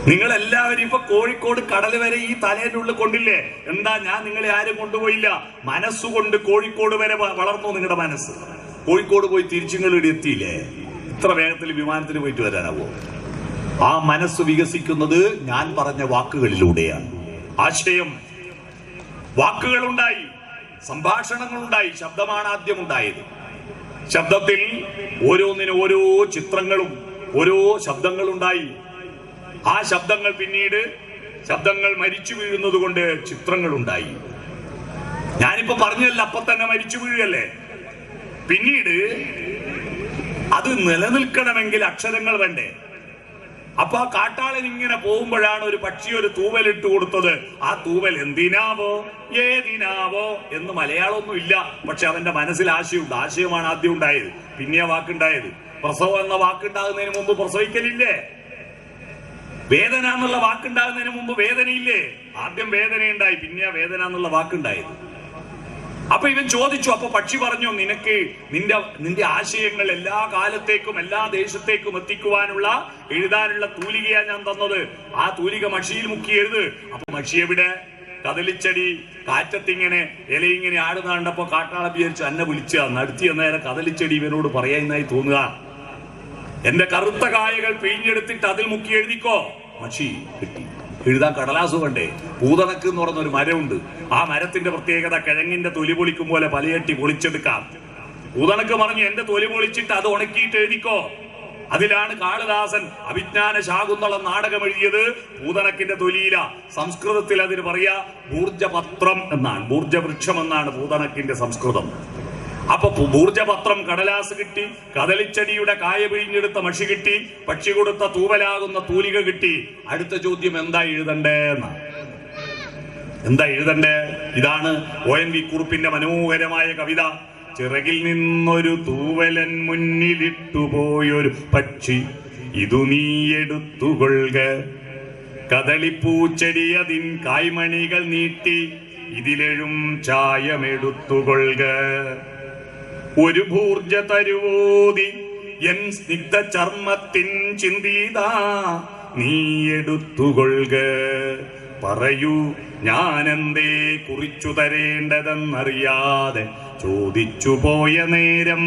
നിങ്ങളെല്ലാവരും ഇപ്പൊ കോഴിക്കോട് കടൽ വരെ ഈ തലേന്റെ ഉള്ളിൽ കൊണ്ടില്ലേ? എന്താ, ഞാൻ നിങ്ങളെ ആരും കൊണ്ടുപോയില്ല. മനസ്സുകൊണ്ട് കോഴിക്കോട് വരെ വളർന്നു നിങ്ങളുടെ മനസ്സ്. കോഴിക്കോട് പോയി തിരിച്ചുങ്ങളിവിടെ എത്തിയില്ലേ? ഇത്ര വേഗത്തിൽ വിമാനത്തിൽ പോയിട്ട് വരാനാവോ? ആ മനസ്സ് വികസിക്കുന്നത് ഞാൻ പറഞ്ഞ വാക്കുകളിലൂടെയാണ്. ആശയം, വാക്കുകളുണ്ടായി, സംഭാഷണങ്ങളുണ്ടായി. ശബ്ദമാണ് ആദ്യം ഉണ്ടായത്. ശബ്ദത്തിൽ ഓരോന്നിനും ഓരോ ചിത്രങ്ങളും ഓരോ ശബ്ദങ്ങളുണ്ടായി. ആ ശബ്ദങ്ങൾ പിന്നീട് ശബ്ദങ്ങൾ മരിച്ചു വീഴുന്നത് കൊണ്ട് ചിത്രങ്ങളുണ്ടായി. ഞാനിപ്പോ പറഞ്ഞല്ല, അപ്പൊ തന്നെ മരിച്ചു വീഴല്ലേ? പിന്നീട് അത് നിലനിൽക്കണമെങ്കിൽ അക്ഷരങ്ങൾ വേണ്ടേ? അപ്പൊ ആ കാട്ടാളൻ ഇങ്ങനെ പോകുമ്പോഴാണ് ഒരു പക്ഷി ഒരു തൂവലിട്ട് കൊടുത്തത്. ആ തൂവൽ എന്തിനാവോ ഏതിനാവോ എന്ന് മലയാളമൊന്നും ഇല്ല, പക്ഷെ അവന്റെ മനസ്സിൽ ആശയമുണ്ട്. ആശയമാണ് ആദ്യം ഉണ്ടായത്, പിന്നെ ആ വാക്കുണ്ടായത്. പ്രസവം എന്ന വാക്കുണ്ടാകുന്നതിന് മുമ്പ് പ്രസവിക്കലില്ലേ? വേദന എന്നുള്ള വാക്കുണ്ടാകുന്നതിന് മുമ്പ് വേദനയില്ലേ? ആദ്യം വേദനയുണ്ടായി, പിന്നെ ആ വേദന എന്നുള്ള വാക്കുണ്ടായത്. അപ്പൊ ഇവൻ ചോദിച്ചു, അപ്പൊ പക്ഷി പറഞ്ഞു, നിനക്ക് നിന്റെ ആശയങ്ങൾ എല്ലാ കാലത്തേക്കും എല്ലാ ദേശത്തേക്കും എത്തിക്കുവാനുള്ള എഴുതാനുള്ള തൂലികയാ ഞാൻ തന്നത്. ആ തൂലിക മഷിയിൽ മുക്കി എഴുത്. അപ്പൊ മഷി എവിടെ? കദളിച്ചെടി കാറ്റത്തിങ്ങനെ ഇലയിങ്ങനെ ആടുന്ന കണ്ടപ്പോ കാട്ടാള വിചാരിച്ചു എന്നെ വിളിച്ച നടത്തിയ നേരം കദളിച്ചെടി ഇവനോട് പറയാനായി തോന്നുക. എന്റെ കറുത്ത കായകൾ പിഴിഞ്ഞെടുത്തിട്ട് അതിൽ മുക്കി എഴുതിക്കോ. മഷി കിട്ടി. എഴുതാൻ കടലാസ് വേണ്ടേ? പൂതണക്ക് എന്ന് പറഞ്ഞ ഒരു മരമുണ്ട്. ആ മരത്തിന്റെ പ്രത്യേകത കിഴങ്ങിന്റെ തൊലി പൊളിക്കും പോലെ പലയട്ടി പൊളിച്ചെടുക്കാം. പൂതണക്ക് പറഞ്ഞു, എന്റെ തൊലി പൊളിച്ചിട്ട് അത് ഉണക്കിയിട്ട് എഴുതിക്കോ. അതിലാണ് കാളിദാസൻ അഭിജ്ഞാന ശാകുന്തളം നാടകം എഴുതിയത്. പൂതണക്കിന്റെ തൊലിയില. സംസ്കൃതത്തിൽ അതിന് പറയാ ഊർജപത്രം എന്നാണ്, ഊർജവൃക്ഷം എന്നാണ് പൂതണക്കിന്റെ സംസ്കൃതം. അപ്പൊ ഊർജപത്രം കടലാസ് കിട്ടി, കദളിച്ചെടിയുടെ കായ പിഴിഞ്ഞെടുത്ത മഷി കിട്ടി, പക്ഷി കൊടുത്ത തൂവലാകുന്ന തൂലിക കിട്ടി. അടുത്ത ചോദ്യം എന്താ എഴുതണ്ടേന്ന്? ഇതാണ് ONV കുറുപ്പിന്റെ മനോഹരമായ കവിത. ചിറകിൽ നിന്നൊരു തൂവലൻ മുന്നിലിട്ടുപോയൊരു പക്ഷി, ഇതു നീ എടുത്തുകൊള്ളുക. കദളിപ്പൂച്ചെടി അതിൻ കായ്മണികൾ നീട്ടി, ഇതിലെഴും ചായമെടുത്തുകൊള്ളുക. ഒരു ഭൂർജ തരുവോതി എൻ സ്നിഗ്ധ ചർമ്മത്തിൻ ചിന്തീതാ നീ എടുത്തുകൊള്ളുക. പറയൂ ഞാനെന്തേ കുറിച്ചു തരേണ്ടതെന്നറിയാതെ ചോദിച്ചു പോയ നേരം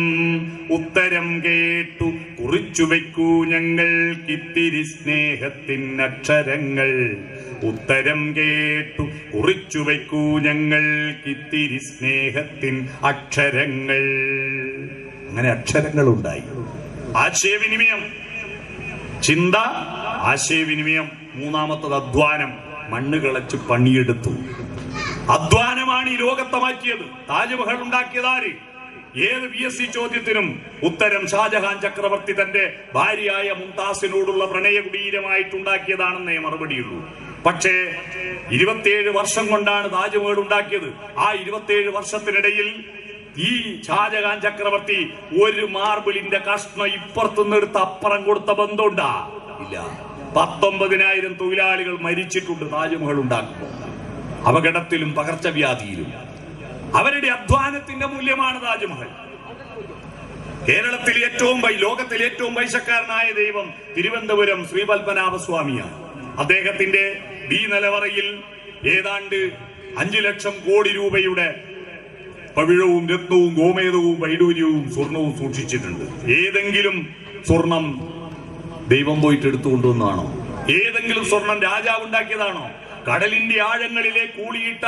ഉത്തരം കേട്ടു കുറിച്ചു വെക്കൂ ഞങ്ങൾക്കിത്തിരി സ്നേഹത്തിൻ അക്ഷരങ്ങൾ. ഉത്തരം കേട്ടു കുറിച്ചു വെക്കൂ ഞങ്ങൾക്കിത്തിരി സ്നേഹത്തിൻ അക്ഷരങ്ങൾ. അങ്ങനെ അക്ഷരങ്ങൾ ഉണ്ടായി. ആശയവിനിമയം, ചിന്ത, ആശയവിനിമയം. 3ാമത്തത് അധ്വാനം. മണ്ണ് കിളച്ച് പണിയെടുത്തു. അധ്വാനമാണ് ഈ ലോകത്തെ മാറ്റിയത്. താജ്മഹൽ ഉണ്ടാക്കിയതാര്? ഏത് PSC ചോദ്യത്തിനും ഉത്തരം ഷാജഹാൻ ചക്രവർത്തി തന്റെ ഭാര്യയായ മുംതാസിനോടുള്ള പ്രണയകുടീരമായിട്ടുണ്ടാക്കിയതാണെന്നേ മറുപടിയുള്ളൂ. പക്ഷേ 27 വർഷം കൊണ്ടാണ് താജ്മഹൽ ഉണ്ടാക്കിയത്. ആ 27 വർഷത്തിനിടയിൽ ഈ ഷാജഹാൻ ചക്രവർത്തി ഒരു മാർബിളിന്റെ കഷ്ണം ഇപ്പുറത്തുനിന്നെടുത്ത് അപ്പുറം കൊടുത്ത ബന്ധമുണ്ടാ? ഇല്ല. 19,000 തൊഴിലാളികൾ മരിച്ചിട്ടുണ്ട് താജ്മഹൽ ഉണ്ടാക്കുമ്പോൾ, അപകടത്തിലും പകർച്ചവ്യാധിയിലും. അവരുടെ അധ്വാനത്തിന്റെ മൂല്യമാണ് താജ്മഹൽ. കേരളത്തിൽ ലോകത്തിലെ ഏറ്റവും പൈസക്കാരനായ ദൈവം തിരുവനന്തപുരം ശ്രീ പത്മനാഭസ്വാമിയാണ്. അദ്ദേഹത്തിന്റെ ഈ നിലവറയിൽ ഏതാണ്ട് 5 ലക്ഷം കോടി രൂപയുടെ പവിഴവും രത്നവും ഗോമേതവും വൈഡൂര്യവും സ്വർണവും സൂക്ഷിച്ചിട്ടുണ്ട്. ഏതെങ്കിലും സ്വർണം ദൈവം പോയിട്ട് എടുത്തുകൊണ്ടുവന്നാണോ? ഏതെങ്കിലും സ്വർണം രാജാവ് ഉണ്ടാക്കിയതാണോ? കടലിന്റെ ആഴങ്ങളിലെ കൂളിയിട്ട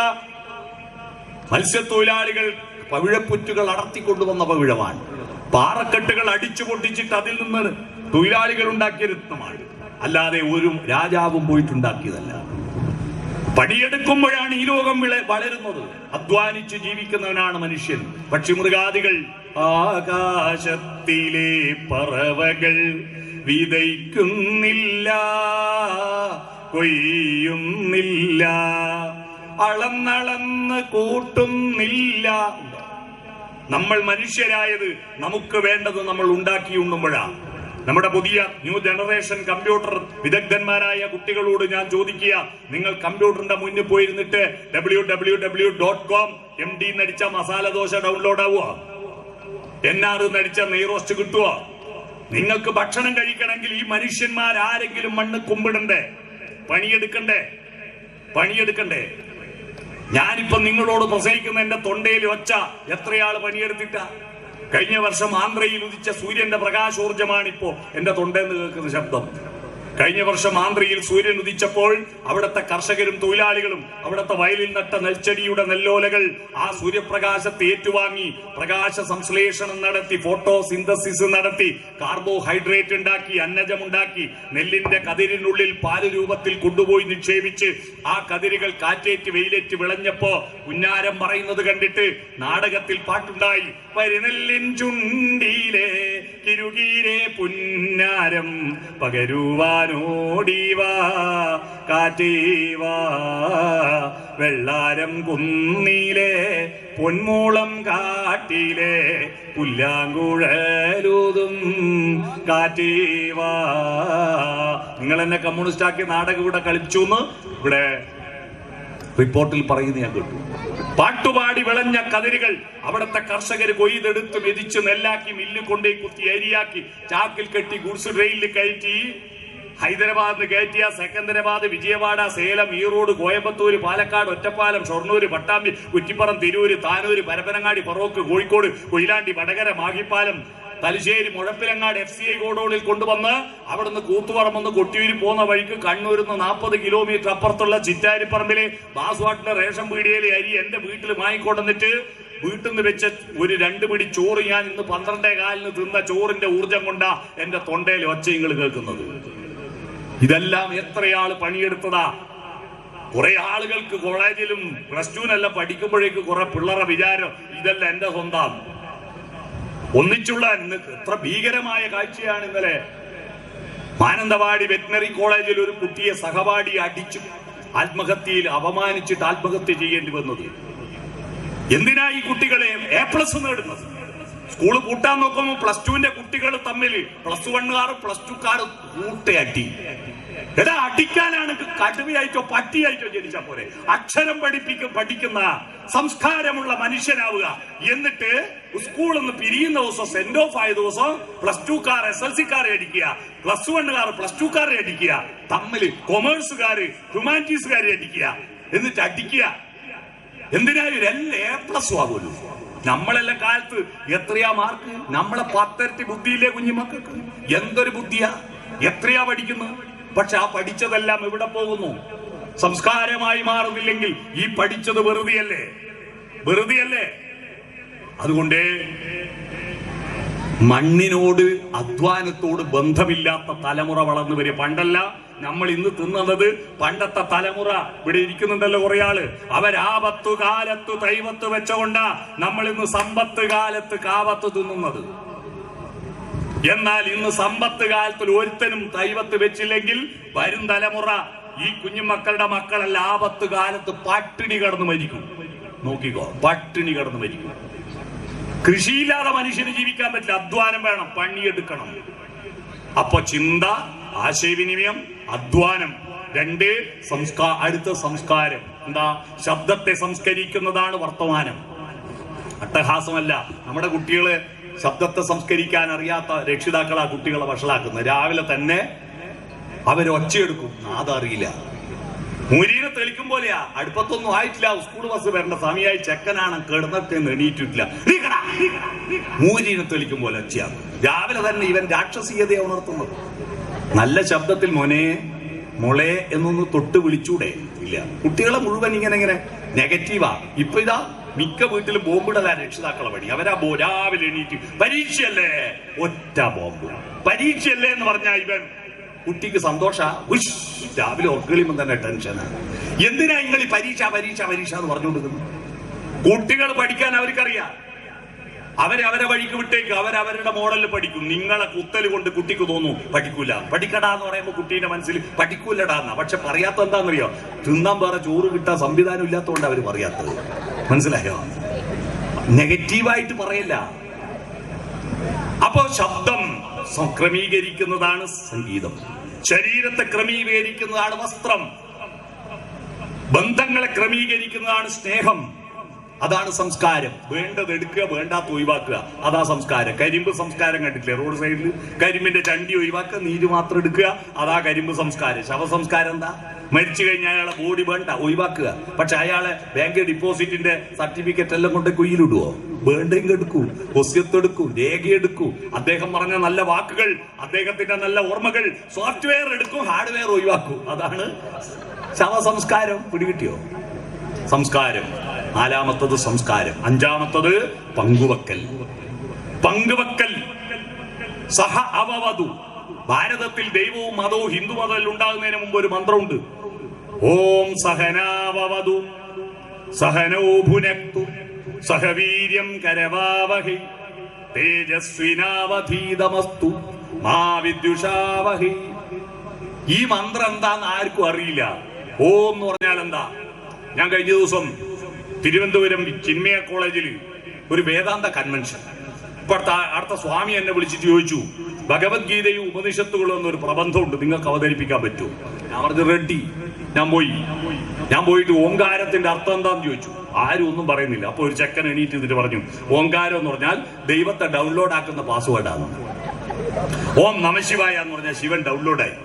മത്സ്യത്തൊഴിലാളികൾ പവിഴപ്പുറ്റുകൾ അടർത്തിക്കൊണ്ടുവന്ന പവിഴമാണ്. പാറക്കെട്ടുകൾ അടിച്ചു പൊട്ടിച്ചിട്ട് അതിൽ നിന്ന് തൊഴിലാളികൾ ഉണ്ടാക്കിയ രത്നമാണ്. അല്ലാതെ ഒരു രാജാവും പോയിട്ടുണ്ടാക്കിയതല്ല. പണിയെടുക്കുമ്പോഴാണ് ഈ ലോകം വളരുന്നത്. അധ്വാനിച്ച് ജീവിക്കുന്നവനാണ് മനുഷ്യൻ. പക്ഷിമൃഗാദികൾ, ആകാശത്തിലെ പറവകൾ വിതയ്ക്കുന്നില്ല, കൊയ്യുന്നില്ല, അളന്നളന്ന് കൂട്ടുന്നില്ല. നമ്മൾ മനുഷ്യരായത് നമുക്ക് വേണ്ടത് നമ്മൾ ഉണ്ടാക്കി ഉണ്ണുമ്പോഴാണ്. നമ്മുടെ പുതിയ ന്യൂ ജനറേഷൻ കമ്പ്യൂട്ടർ വിദഗ്ധന്മാരായ കുട്ടികളോട് ഞാൻ ചോദിക്കുക, നിങ്ങൾ കമ്പ്യൂട്ടറിന്റെ മുന്നിൽ പോയിരുന്നിട്ട് www.com MD നടിച്ച മസാല ദോശ ഡൗൺലോഡ് ആവുക, NR നടിച്ച നെയ്റോസ്റ്റ് കിട്ടുക? നിങ്ങൾക്ക് ഭക്ഷണം കഴിക്കണമെങ്കിൽ ഈ മനുഷ്യന്മാരാരെങ്കിലും മണ്ണ് കുമ്പിടണ്ടേ? പണിയെടുക്കണ്ടേ? ഞാനിപ്പോ നിങ്ങളോട് പ്രസംഗിക്കുന്ന എന്റെ തൊണ്ടയിൽ ഒച്ച എത്രയാള് പണിയെടുത്തിട്ട? കഴിഞ്ഞ വർഷം ആന്ധ്രയിൽ ഉദിച്ച സൂര്യന്റെ പ്രകാശോർജമാണിപ്പോ എന്റെ തൊണ്ടയിൽ കേൾക്കുന്ന ശബ്ദം. കഴിഞ്ഞ വർഷം ആന്ധ്രയിൽ സൂര്യൻ ഉദിച്ചപ്പോൾ അവിടുത്തെ കർഷകരും തൊഴിലാളികളും അവിടുത്തെ വയലിൽ നട്ട നെൽച്ചെടിയുടെ നെല്ലോലകൾ ആ സൂര്യപ്രകാശത്തെ ഏറ്റുവാങ്ങി പ്രകാശ സംശ്ലേഷണം നടത്തി, ഫോട്ടോസിന്തസിസ് നടത്തി, കാർബോഹൈഡ്രേറ്റ് ഉണ്ടാക്കി, അന്നജമുണ്ടാക്കി, നെല്ലിന്റെ കതിരിനുള്ളിൽ പാല് രൂപത്തിൽ കൊണ്ടുപോയി നിക്ഷേപിച്ച് ആ കതിരുകൾ കാറ്റേറ്റ് വെയിലേറ്റ് വിളഞ്ഞപ്പോ പുന്നാരം പറയുന്നത് കണ്ടിട്ട് നാടകത്തിൽ പാട്ടുണ്ടായി. പരിനെല്ലിൻ ചുണ്ടിയിലെ കിരുകീരെ പുന്നാരം പകരുവാനോടിവാ കാറ്റീവാ, വെള്ളാരം കുന്നിലെ പൊന്മൂളം കാട്ടിലെ പുല്ലാങ്കുഴലൂതും കാറ്റീവാ. നിങ്ങൾ എന്നെ കമ്മ്യൂണിസ്റ്റ് ആക്കി നാടകം ഇവിടെ കളിച്ചു എന്ന് ഇവിടെ റിപ്പോർട്ടിൽ പറയുന്നത് ഞാൻ കേട്ടു. പാട്ടുപാടി വിളഞ്ഞ കതിരുകൾ അവിടുത്തെ കർഷകർ കൊയ്തെടുത്ത് മെതിച്ച് നെല്ലാക്കി മില്ല് കൊണ്ടേ കുത്തി അരിയാക്കി ചാക്കിൽ കെട്ടി ഗുഡ്സ് ട്രെയിനിൽ കയറ്റി ഹൈദരാബാദ് കയറ്റിയ സെക്കന്ദരാബാദ്, വിജയവാഡ, സേലം, ഈറോഡ്, കോയമ്പത്തൂര്, പാലക്കാട്, ഒറ്റപ്പാലം, ഷൊർണൂര്, പട്ടാമ്പി, കുറ്റിപ്പുറം, തിരൂര്, താനൂര്, പരപ്പനങ്ങാടി, ഫറോക്ക്, കോഴിക്കോട്, കൊയിലാണ്ടി, വടകര, മാഹിപ്പാലം, തലശ്ശേരി, മുഴപ്പിലങ്ങാട് FCI ഗോഡൌണിൽ കൊണ്ടുവന്ന് അവിടുന്ന് കൂത്തുപറമ്പെന്ന് കൊട്ടിയൂരി പോകുന്ന വഴിക്ക് കണ്ണൂരിന്ന് 40 കിലോമീറ്റർ അപ്പുറത്തുള്ള ചിറ്റാരിപ്പറമ്പിലെ ബാസ്വാട്ടിന്റെ റേഷൻ പീടികയിലെ അരി എന്റെ വീട്ടിൽ വാങ്ങിക്കൊണ്ടുവന്നിട്ട് വീട്ടിൽ നിന്ന് വെച്ച ഒരു 2 പിടി ചോറ് ഞാൻ ഇന്ന് 12:15 തിന്ന ചോറിന്റെ ഊർജം കൊണ്ടാ എന്റെ തൊണ്ടയിൽ ഒച്ചങ്ങൾ കേൾക്കുന്നത്. ഇതെല്ലാം എത്രയാള് പണിയെടുത്തതാ. കുറെ ആളുകൾക്ക് കോളേജിലും പ്ലസ് ടുവിനെല്ലാം പഠിക്കുമ്പോഴേക്ക് കുറെ പിള്ളേരെ വിചാരം ഇതെല്ലാം എന്റെ സ്വന്തം. ഒന്നിച്ചുള്ള എത്ര ഭീകരമായ കാഴ്ചയാണ് ഇന്നലെ മാനന്തവാടി വെറ്റിനറി കോളേജിൽ ഒരു കുട്ടിയെ സഹപാഠി അടിച്ചു ആത്മഹത്യയിൽ അപമാനിച്ചിട്ട് ആത്മഹത്യ ചെയ്യേണ്ടി വന്നത്. എന്തിനാ ഈ കുട്ടികളെ A+ നേടുന്നത്? സ്കൂള് കൂട്ടാൻ നോക്കുമ്പോൾ പ്ലസ് ടുവിന്റെ കുട്ടികൾ തമ്മിൽ +1കാർ +2കാർ കൂട്ടയടി. എടാ, അടിക്കാനാണ് കടുവയായിട്ടോ പട്ടിയായിട്ടോ ജനിച്ചാ പോരെ. അക്ഷരം പഠിക്കുന്ന സംസ്കാരമുള്ള മനുഷ്യനാവുക. എന്നിട്ട് സ്കൂളിൽ നിന്ന് പിരിയുന്ന ദിവസം, സെന്റ് ഓഫ് ആയ ദിവസം +2കാർ SLCക്കാരെ അടിക്കുക, +1കാർ +2കാരെ അടിക്കുക, തമ്മിൽ കൊമേഴ്സുകാര് ഹ്യൂമാനിറ്റീസുകാരെ അടിക്കുക, എന്നിട്ട് അടിക്കുക. എന്തിനായാലും എല്ലാം A+ ആകുമല്ലോ. നമ്മളെല്ലാം കാലത്ത് എത്രയാ മാർക്ക്? നമ്മളെ 10 ബുദ്ധിയില്ലേ കുഞ്ഞുമക്കൾക്ക്? എന്തൊരു ബുദ്ധിയാ! എത്രയാ പഠിക്കുന്നത്? പക്ഷെ ആ പഠിച്ചതെല്ലാം എവിടെ പോകുന്നു? സംസ്കാരമായി മാറുന്നില്ലെങ്കിൽ ഈ പഠിച്ചത് വെറുതെയല്ലേ. അതുകൊണ്ട് മണ്ണിനോട്, അധ്വാനത്തോട് ബന്ധമില്ലാത്ത തലമുറ വളർന്നു വരിക. പണ്ടല്ല നമ്മൾ ഇന്ന് തിന്നത്. പണ്ടത്തെ തലമുറ ഇവിടെ ഇരിക്കുന്നുണ്ടല്ലോ കുറെ ആള്, അവരാപത്തു കാലത്ത് തൈവത്ത് വെച്ചുകൊണ്ടാ നമ്മൾ ഇന്ന് സമ്പത്ത് കാലത്ത് കാവത്ത് തിന്നുന്നത്. എന്നാൽ ഇന്ന് സമ്പത്ത് കാലത്തിൽ ഒരുത്തനും ദൈവത്ത് വെച്ചില്ലെങ്കിൽ വരും തലമുറ, ഈ കുഞ്ഞുമക്കളുടെ മക്കളല്ല, ആപത്ത് കാലത്ത് പട്ടിണി കിടന്ന് മരിക്കും. നോക്കിക്കോ, പട്ടിണി കിടന്ന് മരിക്കും. കൃഷിയില്ലാതെ മനുഷ്യന് ജീവിക്കാൻ പറ്റില്ല. അധ്വാനം വേണം, പണിയെടുക്കണം. അപ്പൊ ചിന്ത, ആശയവിനിമയം, അധ്വാനം, 2 അടുത്ത സംസ്കാരം. എന്താ? ശബ്ദത്തെ സംസ്കരിക്കുന്നതാണ് വർത്തമാനം. അട്ടഹാസമല്ല. നമ്മുടെ കുട്ടികള് ശബ്ദത്തെ സംസ്കരിക്കാൻ അറിയാത്ത രക്ഷിതാക്കളാ കുട്ടികളെ വഷളാക്കുന്നത്. രാവിലെ തന്നെ അവരൊച്ചയെടുക്കും, നാദം അറിയില്ല. മൂരീനെ തെളിക്കും പോലെയാ. അടുപ്പത്തൊന്നും ആയിട്ടില്ല, സ്കൂൾ ബസ് വരേണ്ട സമയമായി, ചെക്കനാണ് കിടന്നിട്ട് എണീറ്റിട്ടില്ല. മൂരീനെ തെളിക്കും പോലെ ഒച്ചയാണ്. രാവിലെ തന്നെ ഇവൻ രാക്ഷസീയതയെ ഉണർത്തുന്നത്. നല്ല ശബ്ദത്തിൽ മോനെ മോളെ എന്നൊന്ന് തൊട്ട് വിളിച്ചൂടെ? ഇല്ല. കുട്ടികളെ മുഴുവൻ ഇങ്ങനെ നെഗറ്റീവാ. ഇപ്പൊ ഇതാ മിക്ക വീട്ടിലും ബോംബിടലാ രക്ഷിതാക്കളെ പണി. അവരാ രാവിലെ എണീറ്റ് പരീക്ഷയല്ലേ, ഒറ്റ ബോംബ്. പരീക്ഷയല്ലേ എന്ന് പറഞ്ഞാൽ ഇവൻ കുട്ടിക്ക് സന്തോഷ. രാവിലെ ഉറക്കളിയുമ്പോൾ തന്നെ ടെൻഷനാണ്. എന്തിനാ നിങ്ങൾ ഈ പരീക്ഷ പരീക്ഷ പരീക്ഷ എന്ന് പറഞ്ഞുകൊണ്ടിരിക്കുന്നു? കുട്ടികൾ പഠിക്കാൻ അവർക്കറിയാം. അവരെ വഴിക്ക് വിട്ടേക്ക്. അവരവരുടെ മോഡലിൽ പഠിക്കും. നിങ്ങളെ കുത്തൽ കൊണ്ട് കുട്ടിക്ക് തോന്നും പഠിക്കൂല. പഠിക്കടാ എന്ന് പറയുമ്പോൾ കുട്ടീന്റെ മനസ്സിൽ പഠിക്കൂലടാ എന്നാ. പക്ഷെ പറയാത്ത എന്താണെന്നറിയോ? തിന്നാൻ വേറെ ചോറ് കിട്ടാൻ സംവിധാനം ഇല്ലാത്തതുകൊണ്ട് അവർ പറയാത്തത്. മനസ്സിലായോ? നെഗറ്റീവായിട്ട് പറയല്ല. അപ്പോ ശബ്ദം ക്രമീകരിക്കുന്നതാണ് സംഗീതം. ശരീരത്തെ ക്രമീകരിക്കുന്നതാണ് വസ്ത്രം. ബന്ധങ്ങളെ ക്രമീകരിക്കുന്നതാണ് സ്നേഹം. അതാണ് സംസ്കാരം. വേണ്ടത് എടുക്കുക, വേണ്ടാത്ത ഒഴിവാക്കുക. അതാ സംസ്കാരം. കരിമ്പ് സംസ്കാരം കണ്ടിട്ടില്ലേ? റോഡ് സൈഡിൽ കരിമ്പിന്റെ ചണ്ടി ഒഴിവാക്കുക, നീര് മാത്രം എടുക്കുക. അതാ കരിമ്പ് സംസ്കാരം. ശവസംസ്കാരം എന്താ? മരിച്ചു കഴിഞ്ഞാൽ അയാളെ ബോഡി വേണ്ട, ഒഴിവാക്കുക. പക്ഷെ അയാളെ ബാങ്ക് ഡിപ്പോസിറ്റിന്റെ സർട്ടിഫിക്കറ്റ് എല്ലാം കൊണ്ട് കുയിലിടുവോ? വേണ്ടെങ്കിൽ എടുക്കൂ, ഒസ്യത്തെടുക്കൂ, രേഖയെടുക്കൂ. അദ്ദേഹം പറഞ്ഞ നല്ല വാക്കുകൾ, അദ്ദേഹത്തിന്റെ നല്ല ഓർമ്മകൾ, സോഫ്റ്റ്വെയർ എടുക്കും, ഹാർഡ്വെയർ ഒഴിവാക്കൂ. അതാണ് ശവസംസ്കാരം. പിടികിട്ടിയോ? സംസ്കാരം. നാലാമത്തത് സംസ്കാരം. അഞ്ചാമത്തത് പങ്കുവെക്കൽ. പങ്കുവെക്കൽ. സഹ അവവധു. ഭാരതത്തിൽ ദൈവവും മതവും ഹിന്ദു മതത്തിൽ ഉണ്ടാകുന്നതിന് മുമ്പ് ഒരു മന്ത്രമുണ്ട്. ഓം സഹനാവവധു സഹനോ ഭുനക്തു സഹവീര്യം കരവാവഹി തേജസ്വിനാവധീതമസ്തു മാ വിദ്യുഷാവഹി. ഈ മന്ത്രം എന്താന്ന് ആർക്കും അറിയില്ല. ഓം എന്ന് പറഞ്ഞാൽ എന്താ? ഞാൻ കഴിഞ്ഞ ദിവസം തിരുവനന്തപുരം ചിന്മയ കോളേജിൽ ഒരു വേദാന്ത കൺവെൻഷൻ. ഇപ്പൊ അടുത്ത സ്വാമി എന്നെ വിളിച്ചിട്ട് ചോദിച്ചു, ഭഗവത്ഗീതയും ഉപനിഷത്തുകളും എന്നൊരു പ്രബന്ധമുണ്ട്, നിങ്ങൾക്ക് അവതരിപ്പിക്കാൻ പറ്റുമോ? ഞാൻ പറഞ്ഞു റെഡി. ഞാൻ പോയിട്ട് ഓങ്കാരത്തിന്റെ അർത്ഥം എന്താന്ന് ചോദിച്ചു. ആരും ഒന്നും പറയുന്നില്ല. അപ്പൊ ഒരു ചെക്കൻ എണീറ്റ് എന്നിട്ട് പറഞ്ഞു, ഓങ്കാരം എന്ന് പറഞ്ഞാൽ ദൈവത്തെ ഡൗൺലോഡ് ആക്കുന്ന പാസ്വേഡാണ്. ഓം നമശിവായ എന്ന് പറഞ്ഞാൽ ശിവൻ ഡൗൺലോഡായി.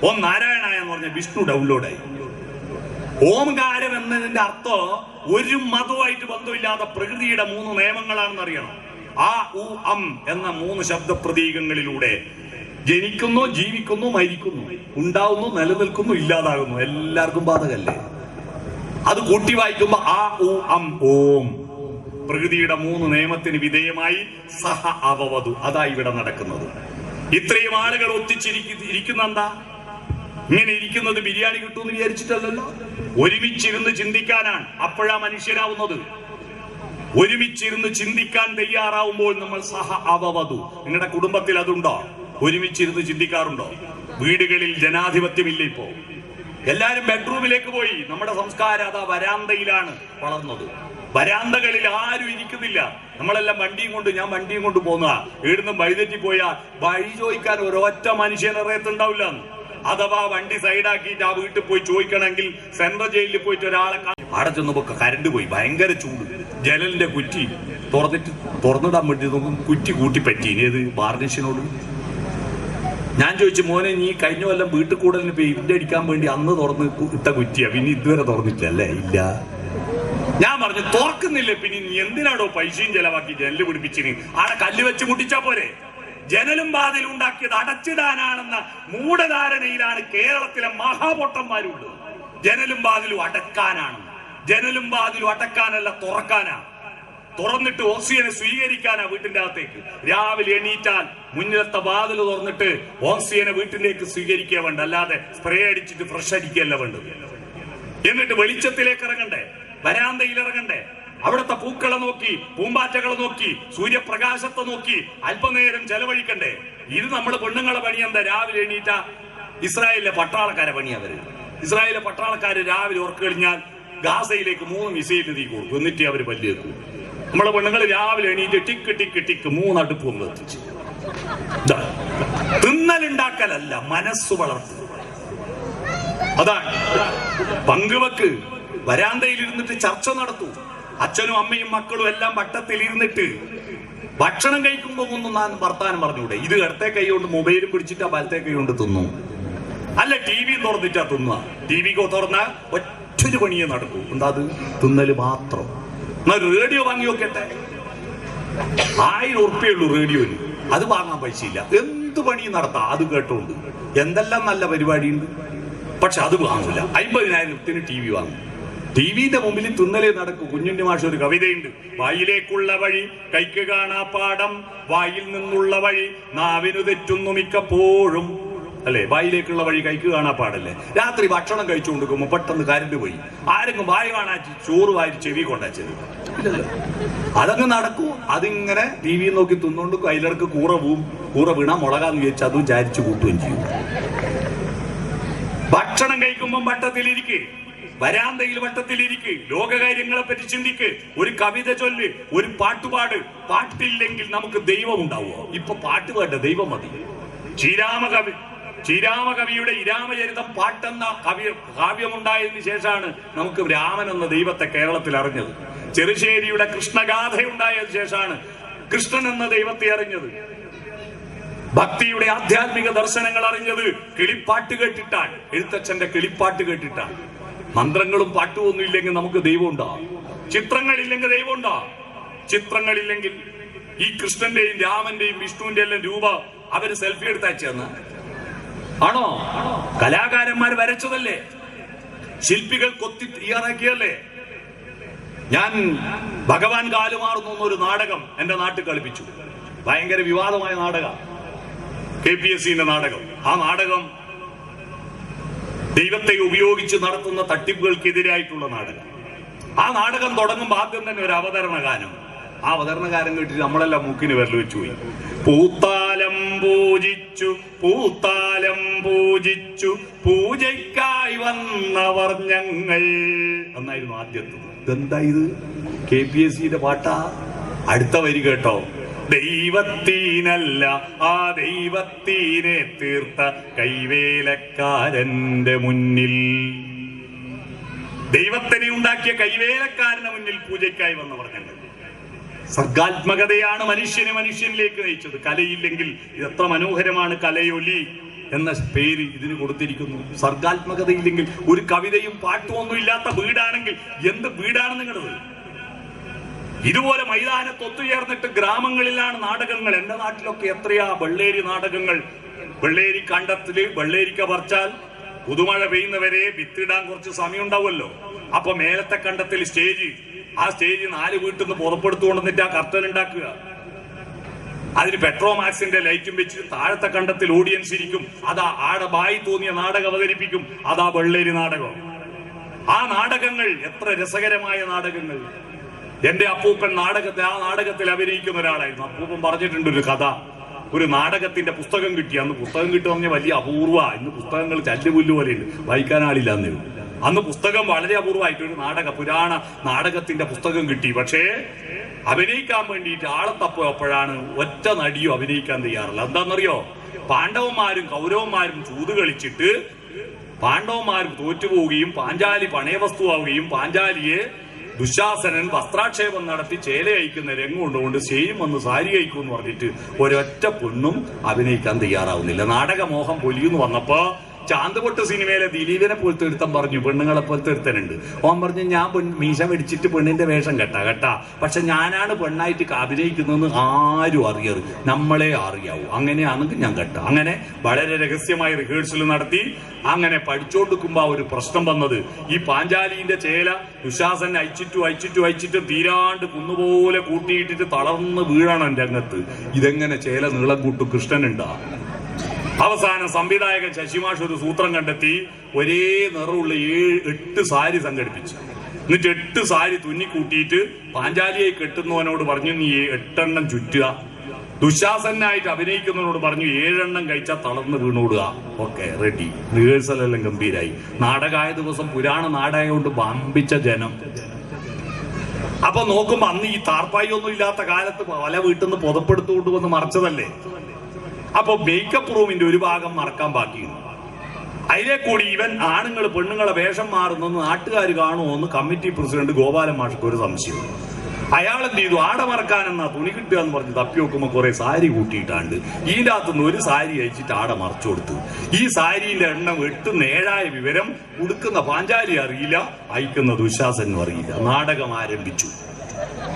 ഓം നാരായണായ എന്ന് പറഞ്ഞാൽ വിഷ്ണു ഡൗൺലോഡായി. ഓംകാരം എന്നതിന്റെ അർത്ഥം ഒരു മതവുമായിട്ട് ബന്ധമില്ലാത്ത പ്രകൃതിയുടെ 3 നിയമങ്ങളാണെന്ന് അറിയണം. ആ ഉ അം എന്ന 3 ശബ്ദ പ്രതീകങ്ങളിലൂടെ ജനിക്കുന്നു, ജീവിക്കുന്നു, മരിക്കുന്നു, ഉണ്ടാവുന്നു, നിലനിൽക്കുന്നു, ഇല്ലാതാകുന്നു. എല്ലാവർക്കും ബാധകല്ലേ? അത് കൂട്ടി വായിക്കുമ്പോ ആ ഉ അം ഓം. പ്രകൃതിയുടെ 3 നിയമത്തിന് വിധേയമായി സഹ അവവധു. അതാ ഇവിടെ നടക്കുന്നത്. ഇത്രയും ആളുകൾ ഒത്തിച്ചിരിക്കുന്ന എന്താ? ഇങ്ങനെ ഇരിക്കുന്നത് ബിരിയാണി കിട്ടുമെന്ന് വിചാരിച്ചിട്ടല്ലല്ലോ. ഒരുമിച്ചിരുന്ന് ചിന്തിക്കാനാണ്. അപ്പോഴാ മനുഷ്യരാവുന്നത്. ഒരുമിച്ചിരുന്ന് ചിന്തിക്കാൻ തയ്യാറാവുമ്പോൾ നമ്മൾ സഹ അവവധു. നിങ്ങളുടെ കുടുംബത്തിൽ അതുണ്ടോ? ഒരുമിച്ചിരുന്ന് ചിന്തിക്കാറുണ്ടോ? വീടുകളിൽ ജനാധിപത്യമില്ല. ഇപ്പോ എല്ലാരും ബെഡ്റൂമിലേക്ക് പോയി. നമ്മുടെ സംസ്കാരം അതാ വരാന്തയിലാണ് വളർന്നത്. വരാന്തകളിൽ ആരും ഇരിക്കുന്നില്ല. നമ്മളെല്ലാം ഞാൻ വണ്ടിയും കൊണ്ട് പോകുന്ന ഇവിടുന്ന് വഴിതെറ്റി പോയാൽ വഴി ചോദിക്കാൻ ഒരൊറ്റ മനുഷ്യനെ അറിയത്തുണ്ടാവില്ല. അഥവാ വണ്ടി സൈഡാക്കിയിട്ട് ആ വീട്ടിൽ പോയി ചോദിക്കണമെങ്കിൽ സെൻട്രൽ ജയിലിൽ പോയിട്ട് ഒരാളെ അവിടെ ചെന്നപ്പോ കരണ്ട് പോയി, ഭയങ്കര ചൂട്. ജനലിന്റെ കുറ്റി തുറന്നിടാൻ വേണ്ടി നോക്കും, കുറ്റി കൂട്ടി പറ്റി. ഏത് വാർണിഷിനോട് ഞാൻ ചോദിച്ചു, മോനെ നീ കഴിഞ്ഞ കൊല്ലം വീട്ടിൽ കൂടലിന് പെയിന്റ് അടിക്കാൻ വേണ്ടി അന്ന് തുറന്ന് ഇട്ട കുറ്റിയാ, പിന്നെ ഇതുവരെ തുറന്നിട്ടില്ലല്ലേ? ഇല്ല. ഞാൻ പറഞ്ഞു തുറക്കുന്നില്ല, പിന്നെ നീ എന്തിനാടോ പൈസയും ചെലവാക്കി ജനല് പിടിപ്പിച്ചിന്? ആടെ കല്ല് വെച്ച് മുട്ടിച്ചാ പോരെ? ജനലും വാതിലും ഉണ്ടാക്കിയത് അടച്ചിടാനാണെന്ന മൂഢധാരണയിലാണ് കേരളത്തിലെ മഹാപൊട്ടന്മാരുള്ളത്. ജനലും വാതിലും അടക്കാനാണ്. ജനലും വാതിലും അടക്കാനല്ല, തുറക്കാനാ. തുറന്നിട്ട് ഓക്സിജനെ സ്വീകരിക്കാനാ വീട്ടിന്റെ അകത്തേക്ക്. രാവിലെ എണീറ്റാൽ മുന്നിലത്തെ വാതിൽ തുറന്നിട്ട് ഓക്സിജനെ വീട്ടിലേക്ക് സ്വീകരിക്കുക വേണ്ട, അല്ലാതെ സ്പ്രേ അടിച്ചിട്ട് ഫ്രഷ് അടിക്കുകയല്ല വേണ്ടത്. എന്നിട്ട് വെളിച്ചത്തിലേക്ക് ഇറങ്ങണ്ടേ, വരാന്തയിൽ ഇറങ്ങണ്ടേ, അവിടുത്തെ പൂക്കളെ നോക്കി, പൂമ്പാറ്റകളെ നോക്കി, സൂര്യപ്രകാശത്തെ നോക്കി അല്പനേരം ചെലവഴിക്കണ്ടേ? ഇത് നമ്മുടെ പെണ്ണുങ്ങളെ പണി എന്താ? രാവിലെ എണീറ്റ ഇസ്രായേലിലെ പട്ടാളക്കാരെ പണി. ഇസ്രായേലിലെ പട്ടാളക്കാര് രാവിലെ ഉറക്കം കഴിഞ്ഞാൽ ഗാസയിലേക്ക് 3 മിസൈൽ തീ കൊടുക്കും, എന്നിട്ട് അവര് പല്ലേക്കും. നമ്മളെ പെണ്ണുങ്ങൾ രാവിലെ എണീറ്റ് ടിക്ക് ടിക്ക് ടിക്ക് 3 അടുപ്പും എത്തിച്ച്. തിന്നലുണ്ടാക്കലല്ല, മനസ്സ് വളർത്തുക. അതാണ് പങ്കുവെക്ക്. വരാന്തയിൽ ഇരുന്നിട്ട് ചർച്ച നടത്തൂ. അച്ഛനും അമ്മയും മക്കളും എല്ലാം വട്ടത്തിൽ ഇരുന്നിട്ട് ഭക്ഷണം കഴിക്കുമ്പോ ഒന്നും ഞാൻ വർത്താനം പറഞ്ഞൂടെ? ഇത് ഇടത്തെ കൈ കൊണ്ട് മൊബൈലും പിടിച്ചിട്ട് വലത്തെ കൈ കൊണ്ട് തിന്നു. അല്ല TV തുറന്നിട്ടാ തിന്നുക. TV തുറന്ന ഒറ്റൊരു പണിയെ നടക്കൂ. എന്താ അത്? തിന്നല് മാത്രം. എന്നാൽ റേഡിയോ വാങ്ങി നോക്കട്ടെ. 1000 ഉറുപ്പിയുള്ളൂ റേഡിയോന്. അത് വാങ്ങാൻ പൈസയില്ല. എന്ത് പണിയും നടത്താം അത് കേട്ടോണ്ട്. എന്തെല്ലാം നല്ല പരിപാടിയുണ്ട്. പക്ഷെ അത് വാങ്ങില്ല. 50,000 TV വാങ്ങും. TVന്റെ മുമ്പിൽ തിന്നലേ നടക്കൂ. കുഞ്ഞുണ്ണി മാഷ് ഒരു കവിതയുണ്ട്. വായിലേക്കുള്ള വഴി കൈക്ക് കാണാ പാടം, വായിൽ നിന്നുള്ള വഴി നാവിനു തെറ്റുന്നു മിക്കപ്പോഴും. അല്ലെ? വായിലേക്കുള്ള വഴി കൈക്ക് കാണാ പാടല്ലേ. രാത്രി ഭക്ഷണം കഴിച്ചു കൊടുക്കുമ്പോൾ പെട്ടെന്ന് കരണ്ട് പോയി. ആരെങ്കിലും വായ കാണാച്ച് ചോറ് വാരി ചെവി കൊണ്ടാച്ചത് അതങ്ങ് നടക്കൂ. അതിങ്ങനെ TV നോക്കി തിന്നോണ്ട് അതിലിടക്ക് കൂറ വീണ മുളകാന്ന് ചോദിച്ചാൽ അതും ചാരിച്ചു കൂട്ടുകയും ചെയ്യും. ഭക്ഷണം കഴിക്കുമ്പോൾ വട്ടത്തിലിരിക്ക്, വരാന്തയിൽ വട്ടത്തിലിരിക്ക്, ലോകകാര്യങ്ങളെ പറ്റി ചിന്തിക്ക്, ഒരു കവിത ചൊല്ല്, ഒരു പാട്ടുപാട്. പാട്ടില്ലെങ്കിൽ നമുക്ക് ദൈവം ഉണ്ടാവുമോ? ഇപ്പൊ പാട്ട് വേണ്ട, ദൈവം മതി. ശ്രീരാമകവിയുടെ ഇരാമചരിതം പാട്ടെന്ന കാവ്യമുണ്ടായതിനു ശേഷമാണ് നമുക്ക് രാമൻ എന്ന ദൈവത്തെ കേരളത്തിൽ അറിഞ്ഞത്. ചെറുശ്ശേരിയുടെ കൃഷ്ണഗാഥ ഉണ്ടായതിനു ശേഷമാണ് കൃഷ്ണൻ എന്ന ദൈവത്തെ അറിഞ്ഞത്. ഭക്തിയുടെ ആധ്യാത്മിക ദർശനങ്ങൾ അറിഞ്ഞത് കിളിപ്പാട്ട് കേട്ടിട്ടാണ്. എഴുത്തച്ഛന്റെ കിളിപ്പാട്ട് കേട്ടിട്ടാണ്. മന്ത്രങ്ങളും പാട്ടും ഒന്നും ഇല്ലെങ്കിൽ നമുക്ക് ദൈവം ഉണ്ടോ? ചിത്രങ്ങളില്ലെങ്കിൽ ദൈവം ഉണ്ടോ? ചിത്രങ്ങളില്ലെങ്കിൽ ഈ കൃഷ്ണന്റെയും രാമന്റെയും വിഷ്ണുവിന്റെ എല്ലാം രൂപ അവര് സെൽഫി എടുത്തയച്ചെന്ന് ആണോ? കലാകാരന്മാർ വരച്ചതല്ലേ? ശില്പികൾ കൊത്തി തയ്യാറാക്കിയല്ലേ? ഞാൻ ഭഗവാൻ കാലുമാറുന്നു എന്നൊരു നാടകം എന്റെ നാട്ടിൽ കളിപ്പിച്ചു. ഭയങ്കര വിവാദമായ നാടകം, KPSCന്റെ നാടകം. ആ നാടകം ദൈവത്തെ ഉപയോഗിച്ച് നടത്തുന്ന തട്ടിപ്പുകൾക്കെതിരായിട്ടുള്ള നാടകം. ആ നാടകം തുടങ്ങുമ്പോൾ ആദ്യം തന്നെ ഒരു അവതരണ ഗാനം. ആ അവതരണകാരൻ കേട്ടിട്ട് നമ്മളെല്ലാം മൂക്കിന് വിരൽ വെച്ചു പോയി. പൂത്താലം പൂജിച്ചു പൂജയ്ക്കായി വന്നവർ ഞങ്ങൾ എന്നായിരുന്നു ആദ്യത്തെ. ഇതെന്താ ഇത്? KPSCന്റെ പാട്ടാ. അടുത്ത വരി കേട്ടോ. ദൈവത്തീനല്ല ആ ദൈവത്തീനെ തീർത്ത കൈവേലക്കാരന്റെ മുന്നിൽ, ദൈവത്തിനെ ഉണ്ടാക്കിയ കൈവേലക്കാരന്റെ മുന്നിൽ പൂജയ്ക്കായി വന്നവർ ഞങ്ങൾ. സർഗാത്മകതയാണ് മനുഷ്യനിലേക്ക് നയിച്ചത്. കലയില്ലെങ്കിൽ ഇതെത്ര മനോഹരമാണ്. കലയൊലി എന്ന പേര് ഇതിന് കൊടുത്തിരിക്കുന്നു. സർഗാത്മകതയില്ലെങ്കിൽ ഒരു കവിതയും പാട്ടും ഒന്നും ഇല്ലാത്ത വീടാണെങ്കിൽ എന്ത് വീടാണ് നിങ്ങളത്? ഇതുപോലെ മൈതാനത്ത് ഒത്തുചേർന്നിട്ട് ഗ്രാമങ്ങളിലാണ് നാടകങ്ങൾ. എന്റെ നാട്ടിലൊക്കെ എത്രയാ വെള്ളേരി നാടകങ്ങൾ. വെള്ളേരി കണ്ടത്തില് വെള്ളേരിക്ക പറിച്ചാൽ പുതുമഴ പെയ്യുന്നവരെ വിത്തിടാൻ കുറച്ച് സമയം ഉണ്ടാവുമല്ലോ. അപ്പൊ മേലത്തെ കണ്ടത്തിൽ ആ സ്റ്റേജ് 4 വീട്ടിൽ നിന്ന് പുറപ്പെടുത്തുകൊണ്ടിട്ട് ആ കർട്ടൻ ഉണ്ടാക്കുക. അതിന് പെട്രോമാക്സിന്റെ ലൈറ്റും വെച്ച് താഴത്തെ കണ്ടത്തിൽ ഓഡിയൻസ് ഇരിക്കും. അതാ ആടെ ബായി തോന്നിയ നാടകം അവതരിപ്പിക്കും. അതാ വെള്ളേരി നാടകം. ആ നാടകങ്ങൾ എത്ര രസകരമായ നാടകങ്ങൾ. എന്റെ അപ്പൂപ്പൻ ആ നാടകത്തിൽ അഭിനയിക്കുന്ന ഒരാളായിരുന്നു. അപ്പൂപ്പൻ പറഞ്ഞിട്ടുണ്ട് ഒരു കഥ. ഒരു നാടകത്തിന്റെ പുസ്തകം കിട്ടി. അന്ന് പുസ്തകം കിട്ടുക പറഞ്ഞാൽ വലിയ അപൂർവ. ഇന്ന് പുസ്തകങ്ങൾ ചല്ലുപുല്ല് പോലെയുണ്ട്, വായിക്കാൻ ആളില്ല. അന്ന് പുസ്തകം വളരെ അപൂർവമായിട്ട് ഒരു പുരാണ നാടകത്തിന്റെ പുസ്തകം കിട്ടി. പക്ഷേ അഭിനയിക്കാൻ വേണ്ടിയിട്ട് ആളെ തപ്പോഴാണ് ഒറ്റ നടിയോ അഭിനയിക്കാൻ തയ്യാറില്ല. എന്താണെന്നറിയോ? പാണ്ഡവന്മാരും കൗരവന്മാരും ചൂത് കളിച്ചിട്ട് പാണ്ഡവന്മാരും തോറ്റുപോവുകയും പാഞ്ചാലി പണയവസ്തുവാവുകയും പാഞ്ചാലിയെ ദുശാസനൻ വസ്ത്രാക്ഷേപം നടത്തി ചേല അയക്കുന്ന രംഗം കൊണ്ടുകൊണ്ട് സെയിം വന്ന് സാരി അയക്കും എന്ന് പറഞ്ഞിട്ട് ഒരൊറ്റ പെണ്ണും അഭിനയിക്കാൻ തയ്യാറാവുന്നില്ല. നാടകമോഹം പൊലിയെന്ന് വന്നപ്പോ ചാന്തുപൊട്ട് സിനിമയിലെ ദിലീപിനെ പോലത്തെ ഒരുത്തൻ പറഞ്ഞു, പെണ്ണുങ്ങളെ പോലത്തെ ഒരുത്തനുണ്ട്. ഓൻ പറഞ്ഞു, ഞാൻ മീശ പിടിച്ചിട്ട് പെണ്ണിന്റെ വേഷം കേട്ടാ, പക്ഷെ ഞാനാണ് പെണ്ണായിട്ട് അഭിനയിക്കുന്നതെന്ന് ആരും അറിയരുത്, നമ്മളെ അറിയാവൂ. അങ്ങനെയാണെങ്കിൽ ഞാൻ കേട്ട. അങ്ങനെ വളരെ രഹസ്യമായി റിഹേഴ്സൽ നടത്തി. അങ്ങനെ പഠിച്ചോണ്ടിരിക്കുമ്പോ ഒരു പ്രശ്നം വന്നത്, ഈ പാഞ്ചാലിന്റെ ചേല ദുശാസൻ അയച്ചിട്ട് തീരാണ്ട് കുന്നുപോലെ കൂട്ടിയിട്ടിട്ട് തളർന്ന് വീഴണം രംഗത്ത്. ഇതെങ്ങനെ ചേല നീളം കൂട്ടും? കൃഷ്ണനുണ്ടാ. അവസാനം സംവിധായകൻ ശശിമാഷ് ഒരു സൂത്രം കണ്ടെത്തി. ഒരേ നിറമുള്ള 7-8 സാരി സംഘടിപ്പിച്ചു. എന്നിട്ട് 8 സാരി തുന്നിക്കൂട്ടിയിട്ട് പാഞ്ചാലിയെ കെട്ടുന്നവനോട് പറഞ്ഞു, നീ 8 എണ്ണം ചുറ്റുക. ദുശാസനായിട്ട് അഭിനയിക്കുന്നവനോട് പറഞ്ഞു 7 എണ്ണം കഴിച്ചാൽ തളർന്ന് വീണോടുക. Okay, ready. റിഹേഴ്സൽ എല്ലാം ഗംഭീരായി. നാടകമായ ദിവസം പുരാണ നാടകമുണ്ട്, വമ്പിച്ച ജനം. അപ്പൊ നോക്കുമ്പോ അന്ന് ഈ താർപ്പായി ഒന്നും ഇല്ലാത്ത കാലത്ത് പല വീട്ടിൽ നിന്ന് പുതപ്പെടുത്തുകൊണ്ട് വന്ന് മറച്ചതല്ലേ. അപ്പൊ മേക്കപ്പ് റൂമിന്റെ ഒരു ഭാഗം മറക്കാൻ ബാക്കിയുണ്ട്. അതിലെ കൂടി ഇവൻ ആണുങ്ങൾ പെണ്ണുങ്ങളെ വേഷം മാറുന്നെന്ന് നാട്ടുകാർ കാണുമോ എന്ന് കമ്മിറ്റി പ്രസിഡന്റ് ഗോപാലൻ മാഷക്ക് ഒരു സംശയം. അയാൾ എന്ത് ചെയ്തു? ആട മറക്കാനെന്നാ തുണി കിട്ടുക എന്ന് പറഞ്ഞ് തപ്പി നോക്കുമ്പോൾ കുറെ സാരി കൂട്ടിയിട്ടാണ്ട് ഇതിൻ്റെ അകത്തുനിന്ന് ഒരു സാരി അയച്ചിട്ട് ആട മറച്ചു കൊടുത്തു. ഈ സാരിന്റെ എണ്ണം 8 7 വിവരം ഉടുക്കുന്ന പാഞ്ചാലി അറിയില്ല, അയക്കുന്ന ദുശാസനും അറിയില്ല. നാടകം ആരംഭിച്ചു,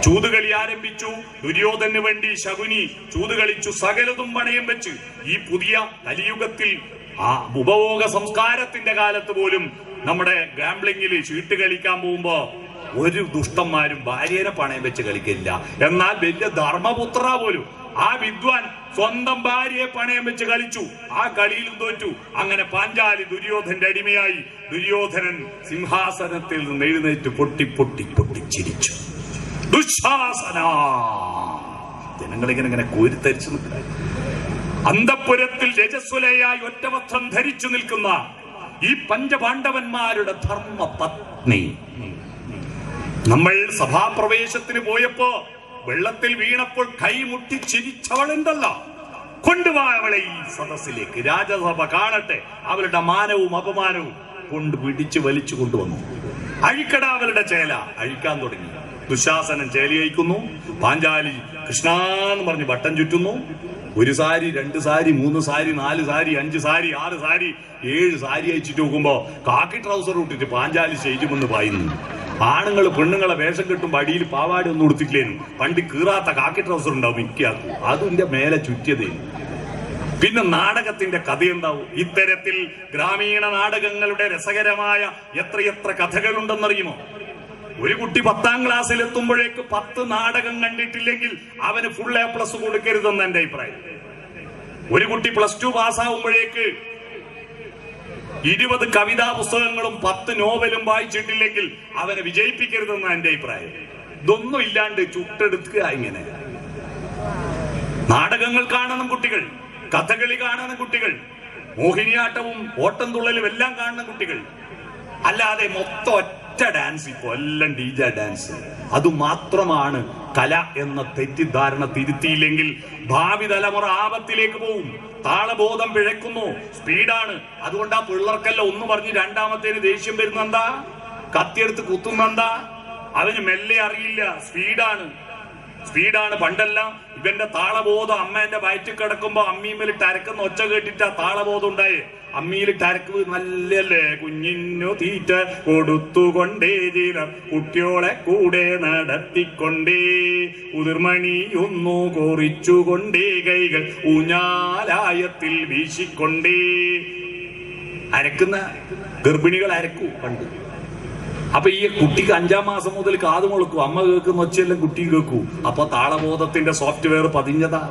ചൂതുകളി ആരംഭിച്ചു. ദുര്യോധന് വേണ്ടി ശകുനി ചൂതുകളിച്ചു, സകലതും പണയം വെച്ച്. ഈ പുതിയ കലിയുഗത്തിൽ ആ ഉപഭോഗ സംസ്കാരത്തിന്റെ കാലത്ത് പോലും നമ്മുടെ ഗാംബ്ലിംഗിൽ ചീട്ട് കളിക്കാൻ പോകുമ്പോ ഒരു ദുഷ്ടന്മാരും ഭാര്യനെ പണയം വെച്ച് കളിക്കില്ല. എന്നാൽ വലിയ ധർമ്മപുത്ര പോലും ആ വിദ്വാൻ സ്വന്തം ഭാര്യയെ പണയം വെച്ച് കളിച്ചു. ആ കളിയിലും തോറ്റു. അങ്ങനെ പാഞ്ചാലി ദുര്യോധന്റെ അടിമയായി. ദുര്യോധനൻ സിംഹാസനത്തിൽ നിന്ന് എഴുന്നേറ്റ് പൊട്ടി പൊട്ടി പൊട്ടിച്ചിരിച്ചു. ദുശാസന! ജനങ്ങളിങ്ങനെ കോരിത്തരിച്ചു നിൽക്കുക. അന്തഃപുരത്തിൽ രജസ്വലയായി ഒറ്റവസ്ത്രം ധരിച്ചു നിൽക്കുന്ന ഈ പഞ്ചപാണ്ഡവന്മാരുടെ ധർമ്മ പത്നി. നമ്മൾ സഭാപ്രവേശത്തിന് പോയപ്പോ വെള്ളത്തിൽ വീണപ്പോൾ കൈമുട്ടി ചിരിച്ചവളുണ്ടല്ലോ, കൊണ്ടുപോവാ അവളെ ഈ സദസ്സിലേക്ക്. രാജസഭ കാണട്ടെ. അവളുടെ മാനവും അപമാനവും കൊണ്ട് പിടിച്ചു വലിച്ചു കൊണ്ടുവന്നു. അഴിക്കട അവളുടെ ചേല. അഴിക്കാൻ തുടങ്ങി. ദുശാസനൻ ചേലി അയക്കുന്നു. പാഞ്ചാലി കൃഷ്ണാന്ന് പറഞ്ഞ് വട്ടം ചുറ്റുന്നു. 1 സാരി 2 സാരി 3 സാരി 4 സാരി 5 സാരി 6 സാരി 7 സാരി അയച്ചിട്ട് നോക്കുമ്പോ കാക്കി ട്രൗസർ ഇട്ടിട്ട് പാഞ്ചാലി സ്റ്റേജുമെന്ന് പായുന്നു. ആണുങ്ങൾ പെണ്ണുങ്ങളെ വേഷം കെട്ടുമ്പോ അടിയിൽ പാവാടി ഒന്നും ഉടുത്തിട്ടില്ലേനും. പണ്ട് കീറാത്ത കാക്കി ട്രൗസർ ഉണ്ടാവും മിക്കാക്കും. അതിന്റെ മേലെ ചുറ്റിയതേ. പിന്നെ നാടകത്തിന്റെ കഥയുണ്ടാവും. ഇത്തരത്തിൽ ഗ്രാമീണ നാടകങ്ങളുടെ രസകരമായ എത്രയെത്ര കഥകളുണ്ടെന്നറിയുമോ? ഒരു കുട്ടി 10ാം ക്ലാസ്സിൽ എത്തുമ്പോഴേക്ക് 10 നാടകം കണ്ടിട്ടില്ലെങ്കിൽ അവന് ഫുൾ A+ കൊടുക്കരുതെന്ന് എന്റെ അഭിപ്രായം. ഒരു കുട്ടി +2 പാസ്സാവുമ്പോഴേക്ക് 20 കവിതാ പുസ്തകങ്ങളും 10 നോവലും വായിച്ചിട്ടില്ലെങ്കിൽ അവനെ വിജയിപ്പിക്കരുതെന്ന് എന്റെ അഭിപ്രായം. ഇതൊന്നും ഇല്ലാണ്ട് ചുട്ടെടുക്കുക. ഇങ്ങനെ നാടകങ്ങൾ കാണണം കുട്ടികൾ, കഥകളി കാണണം കുട്ടികൾ, മോഹിനിയാട്ടവും ഓട്ടം തുള്ളലും എല്ലാം കാണണം കുട്ടികൾ. അല്ലാതെ മൊത്തം ഒറ്റ ഡാൻസ്, ഇപ്പൊ എല്ലാം DJ ഡാൻസ്. അതുമാത്രമാണ് കല എന്ന തെറ്റിദ്ധാരണ തിരുത്തിയില്ലെങ്കിൽ ഭാവി തലമുറ ആപത്തിലേക്ക് പോവും. താളബോധം പിഴക്കുന്നു. സ്പീഡാണ്. അതുകൊണ്ട് ആ പിള്ളേർക്കല്ല ഒന്ന് പറഞ്ഞ് രണ്ടാമത്തേന് ദേഷ്യം വരുന്നെന്താ? കത്തിയെടുത്ത് കുത്തുന്നെന്താ? അവന് മെല്ലെ അറിയില്ല. സ്പീഡാണ്. പണ്ടെല്ലാം ഇവന്റെ താളബോധം അമ്മേന്റെ വയറ്റിൽ കിടക്കുമ്പോ അമ്മീമിലിട്ട് അരക്കുന്ന ഒച്ച കേട്ടിട്ട് ആ താളബോധം ഉണ്ടായേ. അമ്മിയിലിട്ട് അരക്ക് നല്ലല്ലേ. കുഞ്ഞിനു തീറ്റ കൊടുത്തുകൊണ്ടേ ജീവൻ കുട്ടിയോളെ കൂടെ നടത്തിക്കൊണ്ടേ ഉതിർമണിയൊന്നു കോറിച്ചുകൊണ്ടേ കൈകൾ ഊഞ്ഞാലായത്തിൽ വീശിക്കൊണ്ടേ. അരക്കുന്ന ഗർഭിണികൾ അരക്കൂ പണ്ട്. അപ്പൊ ഈ കുട്ടിക്ക് 5ാം മാസം മുതൽ കാത് മുളക്കൂ. അമ്മ കേൾക്കുന്ന ഒച്ചയെല്ലാം കുട്ടി കേൾക്കൂ. അപ്പൊ താളബോധത്തിന്റെ സോഫ്റ്റ്വെയർ പതിഞ്ഞതാ.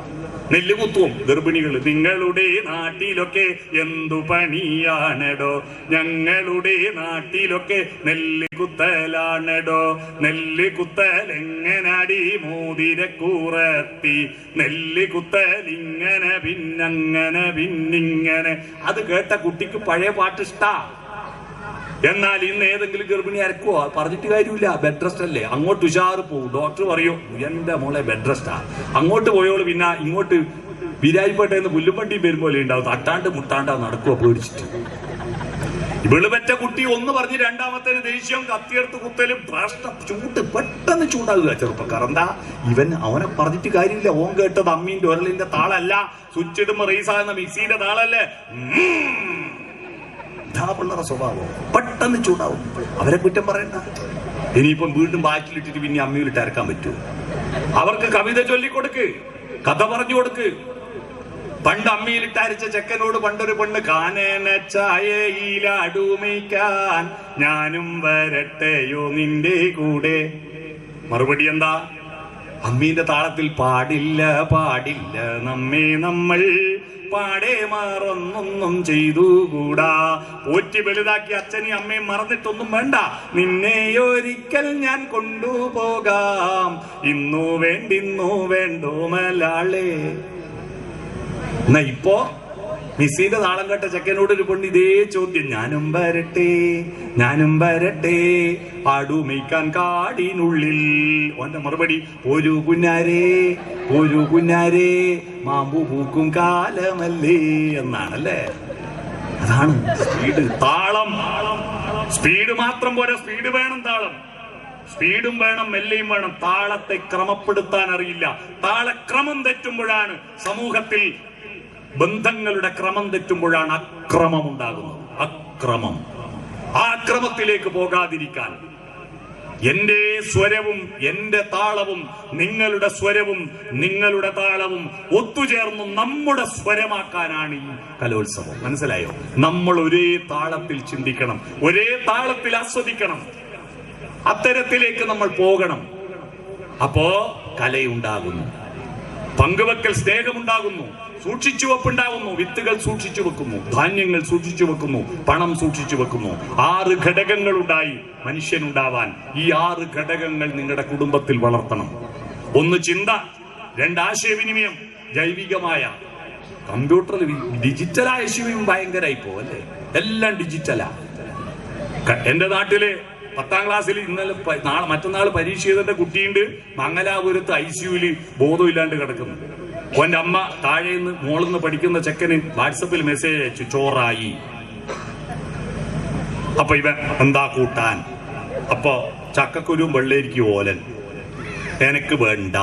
നെല്ല് കുത്തും ഗർഭിണികൾ. നിങ്ങളുടെ നാട്ടിലൊക്കെ എന്തു പണിയാണടോ, ഞങ്ങളുടെ നാട്ടിലൊക്കെ നെല്ല് കുത്തലാണടോ. നെല്ല് കുത്തൽ എങ്ങനടി മോതിരക്കൂറത്തി, നെല്ല് കുത്തൽ ഇങ്ങനെ പിന്നങ്ങനെ പിന്നിങ്ങനെ. അത് കേട്ട കുട്ടിക്ക് പഴയ പാട്ട് ഇഷ്ടാ. എന്നാൽ ഇന്ന് ഏതെങ്കിലും ഗർഭിണി അരക്കുവോ? പറഞ്ഞിട്ട് കാര്യമില്ല. ബെഡ് റെസ്റ്റ് അല്ലേ. അങ്ങോട്ട് ഉഷാറ് പോകും. ഡോക്ടർ പറയും എന്റെ മോളെ ബെഡ് റെസ്റ്റാ. അങ്ങോട്ട് പോയോളൂ. പിന്നെ ഇങ്ങോട്ട് വിരായിപ്പെട്ടെന്ന് പുല്ലുപണ്ടി വരുമ്പോലെ ഉണ്ടാവും. തട്ടാണ്ട് മുട്ടാണ്ടാ നടക്കുവോ പേടിച്ചിട്ട്. വെളുപറ്റ കുട്ടി ഒന്ന് പറഞ്ഞ് രണ്ടാമത്തേന് ദേഷ്യം, കത്തിയെടുത്ത് കുത്തലും, ചൂട് പെട്ടെന്ന് ചൂടാകുക. ചെറുപ്പക്കാർ എന്താ അവനെ പറഞ്ഞിട്ട് കാര്യമില്ല. ഓൻ കേട്ടത് അമ്മീന്റെ ഒരലിന്റെ താളല്ല, സ്വിച്ച് ഇടുമ്പോ റീസാകുന്ന മിക്സിന്റെ താളല്ലേ. പിള്ളേരുടെ സ്വഭാവം പെട്ടെന്ന് ചൂടാവും. അവരെ കുറ്റം പറയണ്ട. ഇനിയിപ്പം വീണ്ടും ബാക്കിലിട്ടിട്ട് പിന്നെ അമ്മയിലിട്ട് അരക്കാൻ പറ്റുമോ? അവർക്ക് കവിത ചൊല്ലിക്കൊടുക്ക്, കഥ പറഞ്ഞു കൊടുക്ക്. പണ്ട് അമ്മിയിലിട്ട് അരച്ച ചെക്കനോട് പണ്ടൊരു പെണ്ണ്, കാനന ചായയിലടുമയ്ക്കാൻ ഞാനും വരട്ടെയോ നിന്റെ കൂടെ. മറുപടി എന്താ? അമ്മീന്റെ താളത്തിൽ പാടില്ല പാടില്ല നമ്മെ നമ്മൾ പാടെ മറന്നൊന്നും ചെയ്തുകൂടാ. പോറ്റി വലുതാക്കി അച്ഛനെയും അമ്മയും മറന്നിട്ടൊന്നും വേണ്ട. നിന്നെ ഒരിക്കൽ ഞാൻ കൊണ്ടുപോകാം, ഇന്നു വേണ്ടോ മലാളെ. എന്നാ ഇപ്പോ മിസ്സിന്റെ താളം കേട്ട ചെക്കനോട് ഒരു പെണ്ണ് ഇതേ ചോദ്യം, ഞാനും വരട്ടെ ആടുമയ്ക്കാൻ കാടിനുള്ളിൽ. ഓന്റെ മറുപടി, ഒരു കുഞ്ഞാരേ മാമ്പു പൂക്കും കാലമല്ലേ എന്നാണല്ലേ. അതാണ് സ്പീഡ്. താളം സ്പീഡ് മാത്രം പോരാ, സ്പീഡ് വേണം. താളം സ്പീഡും വേണം, മെല്ലെയും വേണം. താളത്തെ ക്രമപ്പെടുത്താൻ അറിയില്ല. താളക്രമം തെറ്റുമ്പോഴാണ് സമൂഹത്തിൽ ബന്ധങ്ങളുടെ ക്രമം തെറ്റുമ്പോഴാണ് അക്രമം ഉണ്ടാകുന്നത്. അക്രമം. ആ അക്രമത്തിലേക്ക് പോകാതിരിക്കാൻ എന്റെ സ്വരവും എന്റെ താളവും നിങ്ങളുടെ സ്വരവും നിങ്ങളുടെ താളവും ഒത്തുചേർന്ന് നമ്മുടെ സ്വരമാക്കാനാണ് ഈ കലോത്സവം. മനസ്സിലായോ? നമ്മൾ ഒരേ താളത്തിൽ ചിന്തിക്കണം, ഒരേ താളത്തിൽ ആസ്വദിക്കണം. അത്തരത്തിലേക്ക് നമ്മൾ പോകണം. അപ്പോ കലയുണ്ടാകുന്നു, പങ്കുവെക്കൽ സ്നേഹമുണ്ടാകുന്നു, സൂക്ഷിച്ചു വെപ്പുണ്ടാകുന്നു. വിത്തുകൾ സൂക്ഷിച്ചു വെക്കുന്നു, ധാന്യങ്ങൾ സൂക്ഷിച്ചു വെക്കുന്നു, പണം സൂക്ഷിച്ചു വെക്കുന്നു. 6 ഘടകങ്ങളുണ്ടായി മനുഷ്യനുണ്ടാവാൻ. ഈ 6 ഘടകങ്ങൾ നിങ്ങളുടെ കുടുംബത്തിൽ വളർത്തണം. 1 ചിന്ത, 2 ആശയവിനിമയം, ജൈവികമായ. കമ്പ്യൂട്ടറിൽ ഡിജിറ്റൽ ആശയവിനിമയം ഭയങ്കരമായി പോവല്ലേ, എല്ലാം ഡിജിറ്റലാ. എന്റെ നാട്ടില് 10ാം ക്ലാസ്സിൽ ഇന്നലെ മറ്റന്നാൾ പരീക്ഷ ചെയ്തിട്ട് കുട്ടിയുണ്ട് മംഗലാപുരത്ത് ICUവിൽ ബോധമില്ലാണ്ട് കിടക്കുന്നു. ഓന്റെ അമ്മ താഴേന്ന് മോളിന്ന് പഠിക്കുന്ന ചെക്കന് വാട്സപ്പിൽ മെസ്സേജ് അയച്ചു, ചോറായി. അപ്പൊ ഇവൻ എന്താ കൂട്ടാൻ? അപ്പൊ ചക്കക്കുരും വെള്ളരിക്കും ഓലൻ. എനക്ക് വേണ്ട,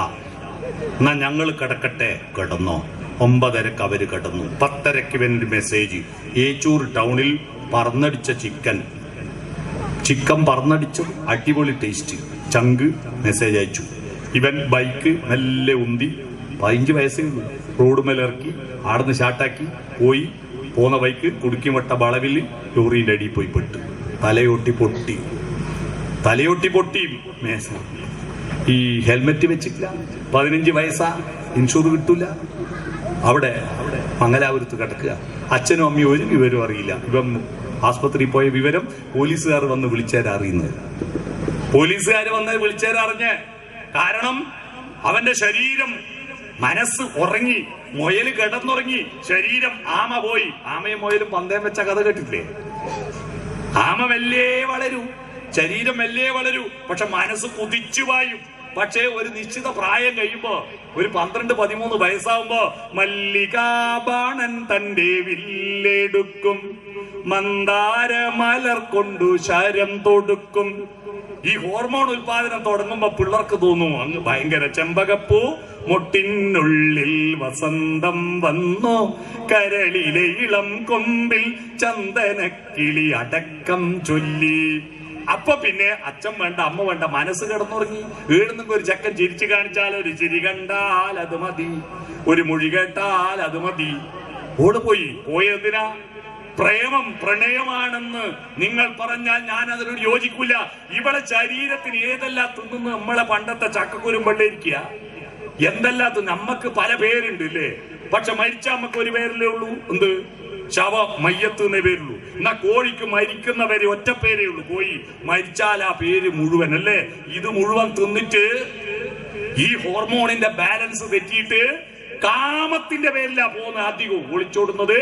എന്നാ ഞങ്ങൾ കിടക്കട്ടെ. കിടന്നോ. 9:30 അവര് കിടന്നു. 10:30 ഇവനൊരു മെസ്സേജ്, ഏച്ചൂർ ടൗണിൽ പറന്നടിച്ച ചിക്കൻ പറന്നടിച്ചത് അടിപൊളി ടേസ്റ്റ്, ചങ്ക്. മെസ്സേജ് അയച്ചു. ഇവൻ ബൈക്ക് മെല്ലെ ഉന്തി 15 വയസ്സേ ഉള്ളൂ റോഡ് മേലിറക്കി ആടുന്ന് ഷാട്ടാക്കി പോയി. പോന്ന ബൈക്ക് കുടുക്കിമട്ട വളവിൽ ലോറിന്റെ അടിയിൽ പോയി പെട്ടു. തലയോട്ടി പൊട്ടി. ഈ ഹെൽമെറ്റ് വെച്ചിട്ടില്ല, 15 വയസ്സാ, ഇൻഷൂർ കിട്ടൂല. അവിടെ മംഗലാപുരത്ത് കിടക്കുക. അച്ഛനും അമ്മയും ഒരു വിവരം അറിയില്ല. ഇവൻ ആസ്പത്രിയിൽ പോയ വിവരം പോലീസുകാർ വന്ന് വിളിച്ചേരറിയുന്നത്. വിളിച്ചേരറിഞ്ഞ് കാരണം അവന്റെ ശരീരം, മനസ്സ് ഉറങ്ങി, മുയല് കിടന്നുറങ്ങി, ശരീരം ആമ പോയി. ആമയും മുയലും പന്തയം വെച്ച കഥ കേട്ടിട്ടില്ലേ? ആമ മെല്ലേ വളരൂ, ശരീരം മെല്ലേ വളരൂ, പക്ഷെ മനസ്സ് കുതിച്ചു പായും. പക്ഷേ ഒരു നിശ്ചിത പ്രായം കഴിയുമ്പോ, ഒരു 12-13 വയസ്സാവുമ്പോ, മല്ലികാബാണൻ തന്റെ വില്ലെടുക്കും, മന്ദാര മലർ കൊണ്ടു ശരം തൊടുക്കും. ഈ ഹോർമോൺ ഉൽപാദനം തുടങ്ങുമ്പോ പിള്ളേർക്ക് തോന്നും അങ്ങ് ഭയങ്കര ചെമ്പകപ്പൂ മുട്ടിനുള്ളിൽ വസന്തം വന്നോ, കരളിലെ ഇളം കൊമ്പിൽ ചന്ദനക്കിളി അടക്കം ചൊല്ലി. അപ്പൊ പിന്നെ അച്ഛൻ വേണ്ട, അമ്മ വേണ്ട, മനസ്സ് കിടന്നുറങ്ങി. വീടുന്നെങ്കിൽ ഒരു ചക്കൻ ചിരിച്ചു കാണിച്ചാൽ, ഒരു ചിരി കണ്ടാൽ അത് മതി, ഒരു മൊഴി കേട്ടാൽ അത് മതി. പോയതിനാ? പ്രേമം പ്രണയമാണെന്ന് നിങ്ങൾ പറഞ്ഞാൽ ഞാൻ അതിനോട് യോജിക്കില്ല. ഇവിടെ ശരീരത്തിന് ഏതെല്ലാം തിന്നുന്നു? നമ്മളെ പണ്ടത്തെ ചക്കക്കുരും വെള്ളരിക്കുക എന്തെല്ലാം തിന്നു. നമ്മക്ക് പല പേരുണ്ട് ഇല്ലേ? പക്ഷെ മരിച്ചാൽ നമുക്ക് ഒരു പേരല്ലേ ഉള്ളൂ. എന്ത്? ശവ മയ്യത്ത് എന്നേ പേരുള്ളൂ. എന്നാ കോഴിക്ക് മരിക്കുന്നവരെ ഒറ്റ പേരേ ഉള്ളൂ. കോഴി മരിച്ചാൽ ആ പേര് മുഴുവൻ അല്ലേ? ഇത് മുഴുവൻ തിന്നിട്ട് ഈ ഹോർമോണിന്റെ ബാലൻസ് തെറ്റിയിട്ട് കാമത്തിന്റെ പേരിലാ പോകുന്ന അധികവും ഒളിച്ചോടുന്നത്.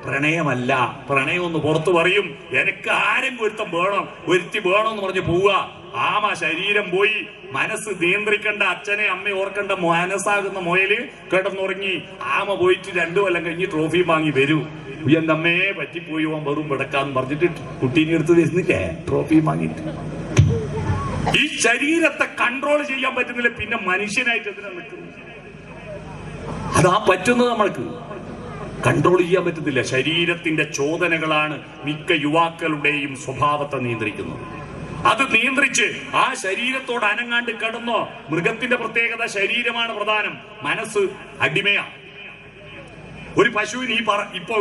പ്രണയമല്ല. പ്രണയം ഒന്ന് പുറത്തു പറയും, എനിക്ക് ആരെങ്കിലും ഒരുത്തി വേണം എന്ന് പറഞ്ഞ് പോവുക. ആമ ശരീരം പോയി, മനസ്സ് നിയന്ത്രിക്കേണ്ട അച്ഛനെ അമ്മയെ ഓർക്കേണ്ട മനസ്സാകുന്ന മുയല് കിടന്നുറങ്ങി. ആമ പോയിട്ട് 2 കൊല്ലം കഴിഞ്ഞ് ട്രോഫി വാങ്ങി വരൂ. എന്റെ അമ്മയെ പറ്റിപ്പോയി, ഓൻ വെറും വിടക്കാന്ന് പറഞ്ഞിട്ട് കുട്ടീനെ എടുത്ത് വരുന്നില്ലേ ട്രോഫി വാങ്ങിയിട്ട്. ഈ ശരീരത്തെ കൺട്രോൾ ചെയ്യാൻ പറ്റുന്നില്ല, പിന്നെ മനുഷ്യനായിട്ട് എന്തിനാ നിൽക്കുന്നു? അതാ പറ്റുന്നത്. നമ്മൾക്ക് കൺട്രോൾ ചെയ്യാൻ പറ്റുന്നില്ല. ശരീരത്തിന്റെ ചോദനകളാണ് മിക്ക യുവാക്കളുടെയും സ്വഭാവത്തെ നിയന്ത്രിക്കുന്നത്. അത് നിയന്ത്രിച്ച് ആ ശരീരത്തോട് അനങ്ങാണ്ട് കിടന്നോ. മൃഗത്തിന്റെ പ്രത്യേകത ശരീരമാണ് പ്രധാനം, മനസ്സ് അടിമയാണ്. ഒരു പശുവിന് ഇപ്പൊ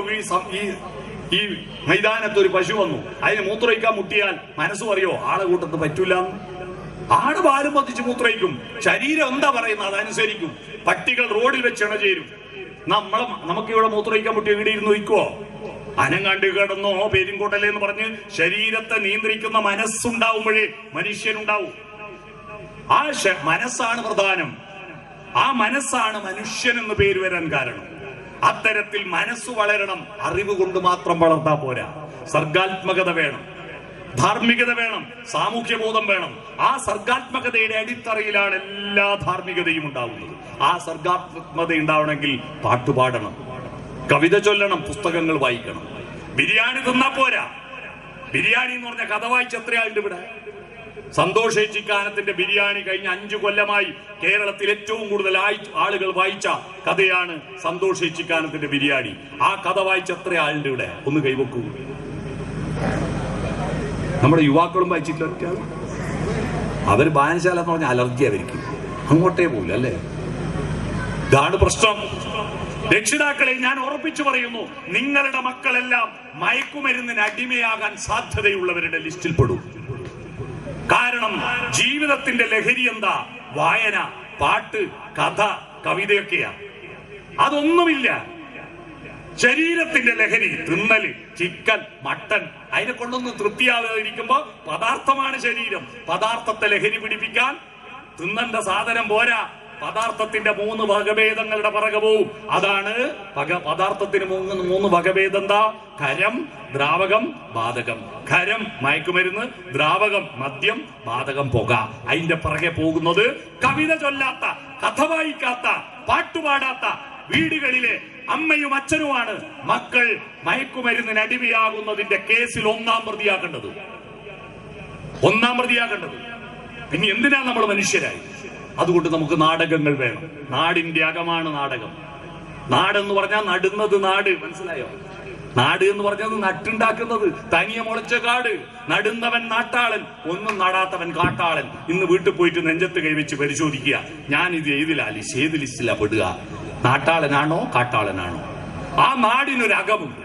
ഈ മൈതാനത്ത് ഒരു പശു വന്നു, അതിന് മൂത്രയിക്കാൻ മുട്ടിയാൽ മനസ്സ് പറയോ ആളെ കൂട്ടത്ത് പറ്റൂല? ആട് പാലും പതിച്ച് മൂത്രയിക്കും. ശരീരം എന്താ പറയുന്നത് അതനുസരിക്കും. പട്ടികൾ റോഡിൽ വെച്ച് ഇണചേരും. നമുക്ക് ഇവിടെ മൂത്രയിക്കാൻ മുട്ടി ഇവിടെ ഇരുന്ന് വയ്ക്കുവോ? അനങ്ങാണ്ട് കിടന്നോ പെരുങ്കൊടലേ എന്ന് പറഞ്ഞ് ശരീരത്തെ നിയന്ത്രിക്കുന്ന മനസ്സുണ്ടാവുമ്പോഴേ മനുഷ്യനുണ്ടാവും. ആ മനസ്സാണ് പ്രധാനം. ആ മനസ്സാണ് മനുഷ്യൻ എന്ന് പേര് വരാൻ കാരണം. അത്തരത്തിൽ മനസ്സ് വളരണം. അറിവ് കൊണ്ട് മാത്രം വളർത്താ പോരാ. സർഗാത്മകത വേണം, ധാർമ്മികത വേണം, സാമൂഹ്യബോധം വേണം. ആ സർഗാത്മകതയുടെ അടിത്തറയിലാണ് എല്ലാ ധാർമ്മികതയും ഉണ്ടാവുന്നത്. ആ സർഗാത്മകത ഉണ്ടാവണമെങ്കിൽ പാട്ടുപാടണം, കവിത ചൊല്ലണം, പുസ്തകങ്ങൾ വായിക്കണം. ബിരിയാണി തിന്നാ പോരാ. ബിരിയാണി എന്ന് പറഞ്ഞ കഥ വായിച്ച് എത്രയാളുണ്ട് ഇവിടെ? സന്തോഷ് ഏച്ചിക്കാനത്തിന്റെ ബിരിയാണി കഴിഞ്ഞ 5 കൊല്ലമായി കേരളത്തിൽ ഏറ്റവും കൂടുതൽ ആളുകൾ വായിച്ച കഥയാണ് സന്തോഷ് ഏച്ചിക്കാനത്തിന്റെ ബിരിയാണി. ആ കഥ വായിച്ച എത്ര ആളുണ്ട് ഇവിടെ? ഒന്ന് കൈവക്കൂ. നമ്മുടെ യുവാക്കളും വായിച്ചിട്ടില്ല. അവർ വായനശാല എന്ന് പറഞ്ഞാൽ അലർജി അവർക്ക്, അങ്ങോട്ടേ പോകില്ല അല്ലേ? ഇതാണ് പ്രശ്നം. രക്ഷിതാക്കളെ ഞാൻ ഉറപ്പിച്ചു പറയുന്നു, നിങ്ങളുടെ മക്കളെല്ലാം മയക്കുമരുന്നിന് അടിമയാകാൻ സാധ്യതയുള്ളവരുടെ ലിസ്റ്റിൽ പെടും. കാരണം ജീവിതത്തിന്റെ ലഹരി എന്താ? വായന, പാട്ട്, കഥ, കവിതയൊക്കെയാണ്. അതൊന്നുമില്ല. ശരീരത്തിന്റെ ലഹരി തിന്നല്, ചിക്കൻ, മട്ടൻ, അതിനെ കൊണ്ടൊന്നും തൃപ്തിയാവാതിരിക്കുമ്പോ പദാർത്ഥമാണ് ശരീരം. പദാർത്ഥത്തെ ലഹരി പിടിപ്പിക്കാൻ തിന്നന്റെ സാധനം പോരാ, പദാർത്ഥത്തിന്റെ 3 വകഭേദങ്ങളുടെ പിറകെ പോവും. അതാണ് പദാർത്ഥത്തിന് 3 വകഭേദം. എന്താ? ഖരം, ദ്രാവകം, ബാധകം. ഖരം മയക്കുമരുന്ന്, ദ്രാവകം മദ്യം, ബാധകം പുക. അതിന്റെ പിറകെ പോകുന്നത് കവിത ചൊല്ലാത്ത, കഥ വായിക്കാത്ത, പാട്ടുപാടാത്ത വീടുകളിലെ അമ്മയും അച്ഛനുമാണ് മക്കൾ മയക്കുമരുന്നിന് അടിമയാകുന്നതിന്റെ കേസിൽ 1-ാം പ്രതിയാക്കേണ്ടത്. പിന്നെ എന്തിനാ നമ്മൾ മനുഷ്യരായി? അതുകൊണ്ട് നമുക്ക് നാടകങ്ങൾ വേണം. നാടിന്റെ അകമാണ് നാടകം. നാടെന്ന് പറഞ്ഞാൽ നടുന്നത് നാട്, മനസ്സിലായോ? നാട് എന്ന് പറഞ്ഞത് നട്ടുണ്ടാക്കുന്നത്, തനിയെ മുളച്ച കാട്. നടുന്നവൻ നാട്ടാളൻ, ഒന്നും നടാത്തവൻ കാട്ടാളൻ. ഇന്ന് വീട്ടിൽ പോയിട്ട് നെഞ്ചത്ത് കൈവച്ച് പരിശോധിക്കുക, ഞാൻ ഇത് ഏത് ലിസ്റ്റിലാ പെടുക? നാട്ടാളനാണോ കാട്ടാളനാണോ? ആ നാടിനൊരകമുണ്ട്,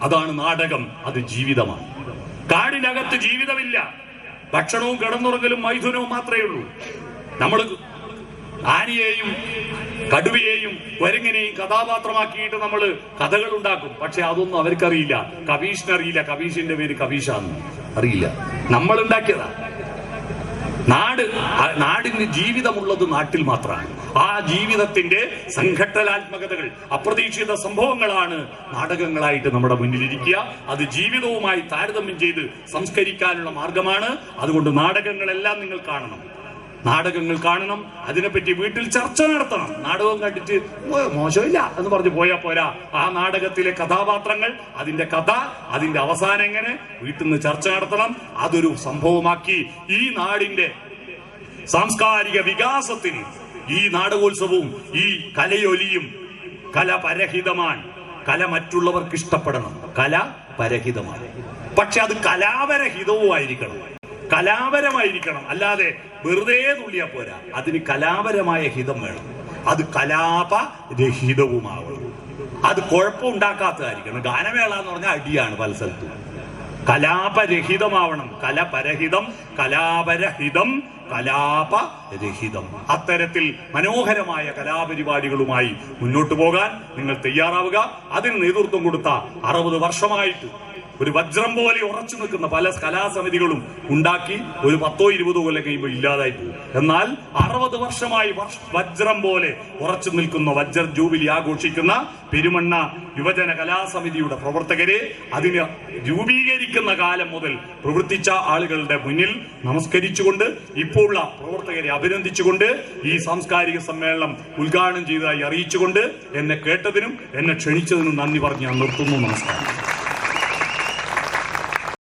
അതാണ് നാടകം. അത് ജീവിതമാണ്. കാടിനകത്ത് ജീവിതമില്ല. ഭക്ഷണവും കിടന്നുറങ്ങലും മൈഥുനവും മാത്രമേ ഉള്ളൂ. നമ്മൾ ആനയെയും കടുവയെയും കുരങ്ങിനെയും കഥാപാത്രമാക്കിയിട്ട് നമ്മൾ കഥകൾ ഉണ്ടാക്കും. പക്ഷെ അതൊന്നും അവർക്കറിയില്ല. കവീഷിനറിയില്ല കവീഷിന്റെ പേര് കവീഷാന്ന് അറിയില്ല. നമ്മൾ ഉണ്ടാക്കിയതാ. നാടിന് ജീവിതമുള്ളത് നാട്ടിൽ മാത്രമാണ്. ആ ജീവിതത്തിന്റെ സംഘട്ടനാത്മകതകൾ, അപ്രതീക്ഷിത സംഭവങ്ങളാണ് നാടകങ്ങളായിട്ട് നമ്മുടെ മുന്നിലിരിക്കുക. അത് ജീവിതവുമായി താരതമ്യം ചെയ്ത് സംസ്കരിക്കാനുള്ള മാർഗമാണ്. അതുകൊണ്ട് നാടകങ്ങളെല്ലാം നിങ്ങൾ കാണണം. അതിനെപ്പറ്റി വീട്ടിൽ ചർച്ച നടത്തണം. നാടകം കണ്ടിട്ട് മോശമില്ല എന്ന് പറഞ്ഞ് പോയാ പോരാ. ആ നാടകത്തിലെ കഥാപാത്രങ്ങൾ, അതിന്റെ കഥ, അതിന്റെ അവസാനം എങ്ങനെ, വീട്ടിൽ നിന്ന് ചർച്ച നടത്തണം. അതൊരു സംഭവമാക്കി ഈ നാടിന്റെ സാംസ്കാരിക വികാസത്തിന് ഈ നാടകോത്സവവും ഈ കലയൊലിയും കല പരഹിതമാണ്. കല മറ്റുള്ളവർക്ക് ഇഷ്ടപ്പെടണം. കല പരഹിതമാണ്. പക്ഷെ അത് കലാപരഹിതവും ആയിരിക്കണം, കലാപരമായിരിക്കണം. അല്ലാതെ വെറുതെ തുള്ളിയാ പോരാ. അതിന് കലാപരമായ ഹിതം വേണം. അത് കലാപരഹിതവുമാവണം. അത് കുഴപ്പമുണ്ടാക്കാത്തതായിരിക്കണം. ഗാനമേള എന്ന് പറഞ്ഞാൽ അടിയാണ് പല സ്ഥലത്തും. കലാപരഹിതമാവണം. കലപരഹിതം, കലാപരഹിതം, കലാപരഹിതം. അത്തരത്തിൽ മനോഹരമായ കലാപരിപാടികളുമായി മുന്നോട്ട് പോകാൻ നിങ്ങൾ തയ്യാറാവുക. അതിന് നേതൃത്വം കൊടുത്ത 60 വർഷമായിട്ട് ഒരു വജ്രം പോലെ ഉറച്ചു നിൽക്കുന്ന പല കലാസമിതികളും ഉണ്ടാക്കി ഒരു 10-20 കൊല്ലം കഴിയുമ്പോൾ ഇല്ലാതായി പോകും. എന്നാൽ 60 വർഷമായി വജ്രം പോലെ ഉറച്ചു നിൽക്കുന്ന വജ്ര ജൂബിലി ആഘോഷിക്കുന്ന പെരുമണ്ണ യുവജന കലാസമിതിയുടെ പ്രവർത്തകരെ, അതിന് രൂപീകരിക്കുന്ന കാലം മുതൽ പ്രവർത്തിച്ച ആളുകളുടെ മുന്നിൽ നമസ്കരിച്ചുകൊണ്ട്, ഇപ്പോഴുള്ള പ്രവർത്തകരെ അഭിനന്ദിച്ചുകൊണ്ട്, ഈ സാംസ്കാരിക സമ്മേളനം ഉദ്ഘാടനം ചെയ്തതായി അറിയിച്ചുകൊണ്ട്, എന്നെ കേട്ടതിനും എന്നെ ക്ഷണിച്ചതിനും നന്ദി പറഞ്ഞ് ഞാൻ നിർത്തുന്നു. നമസ്കാരം.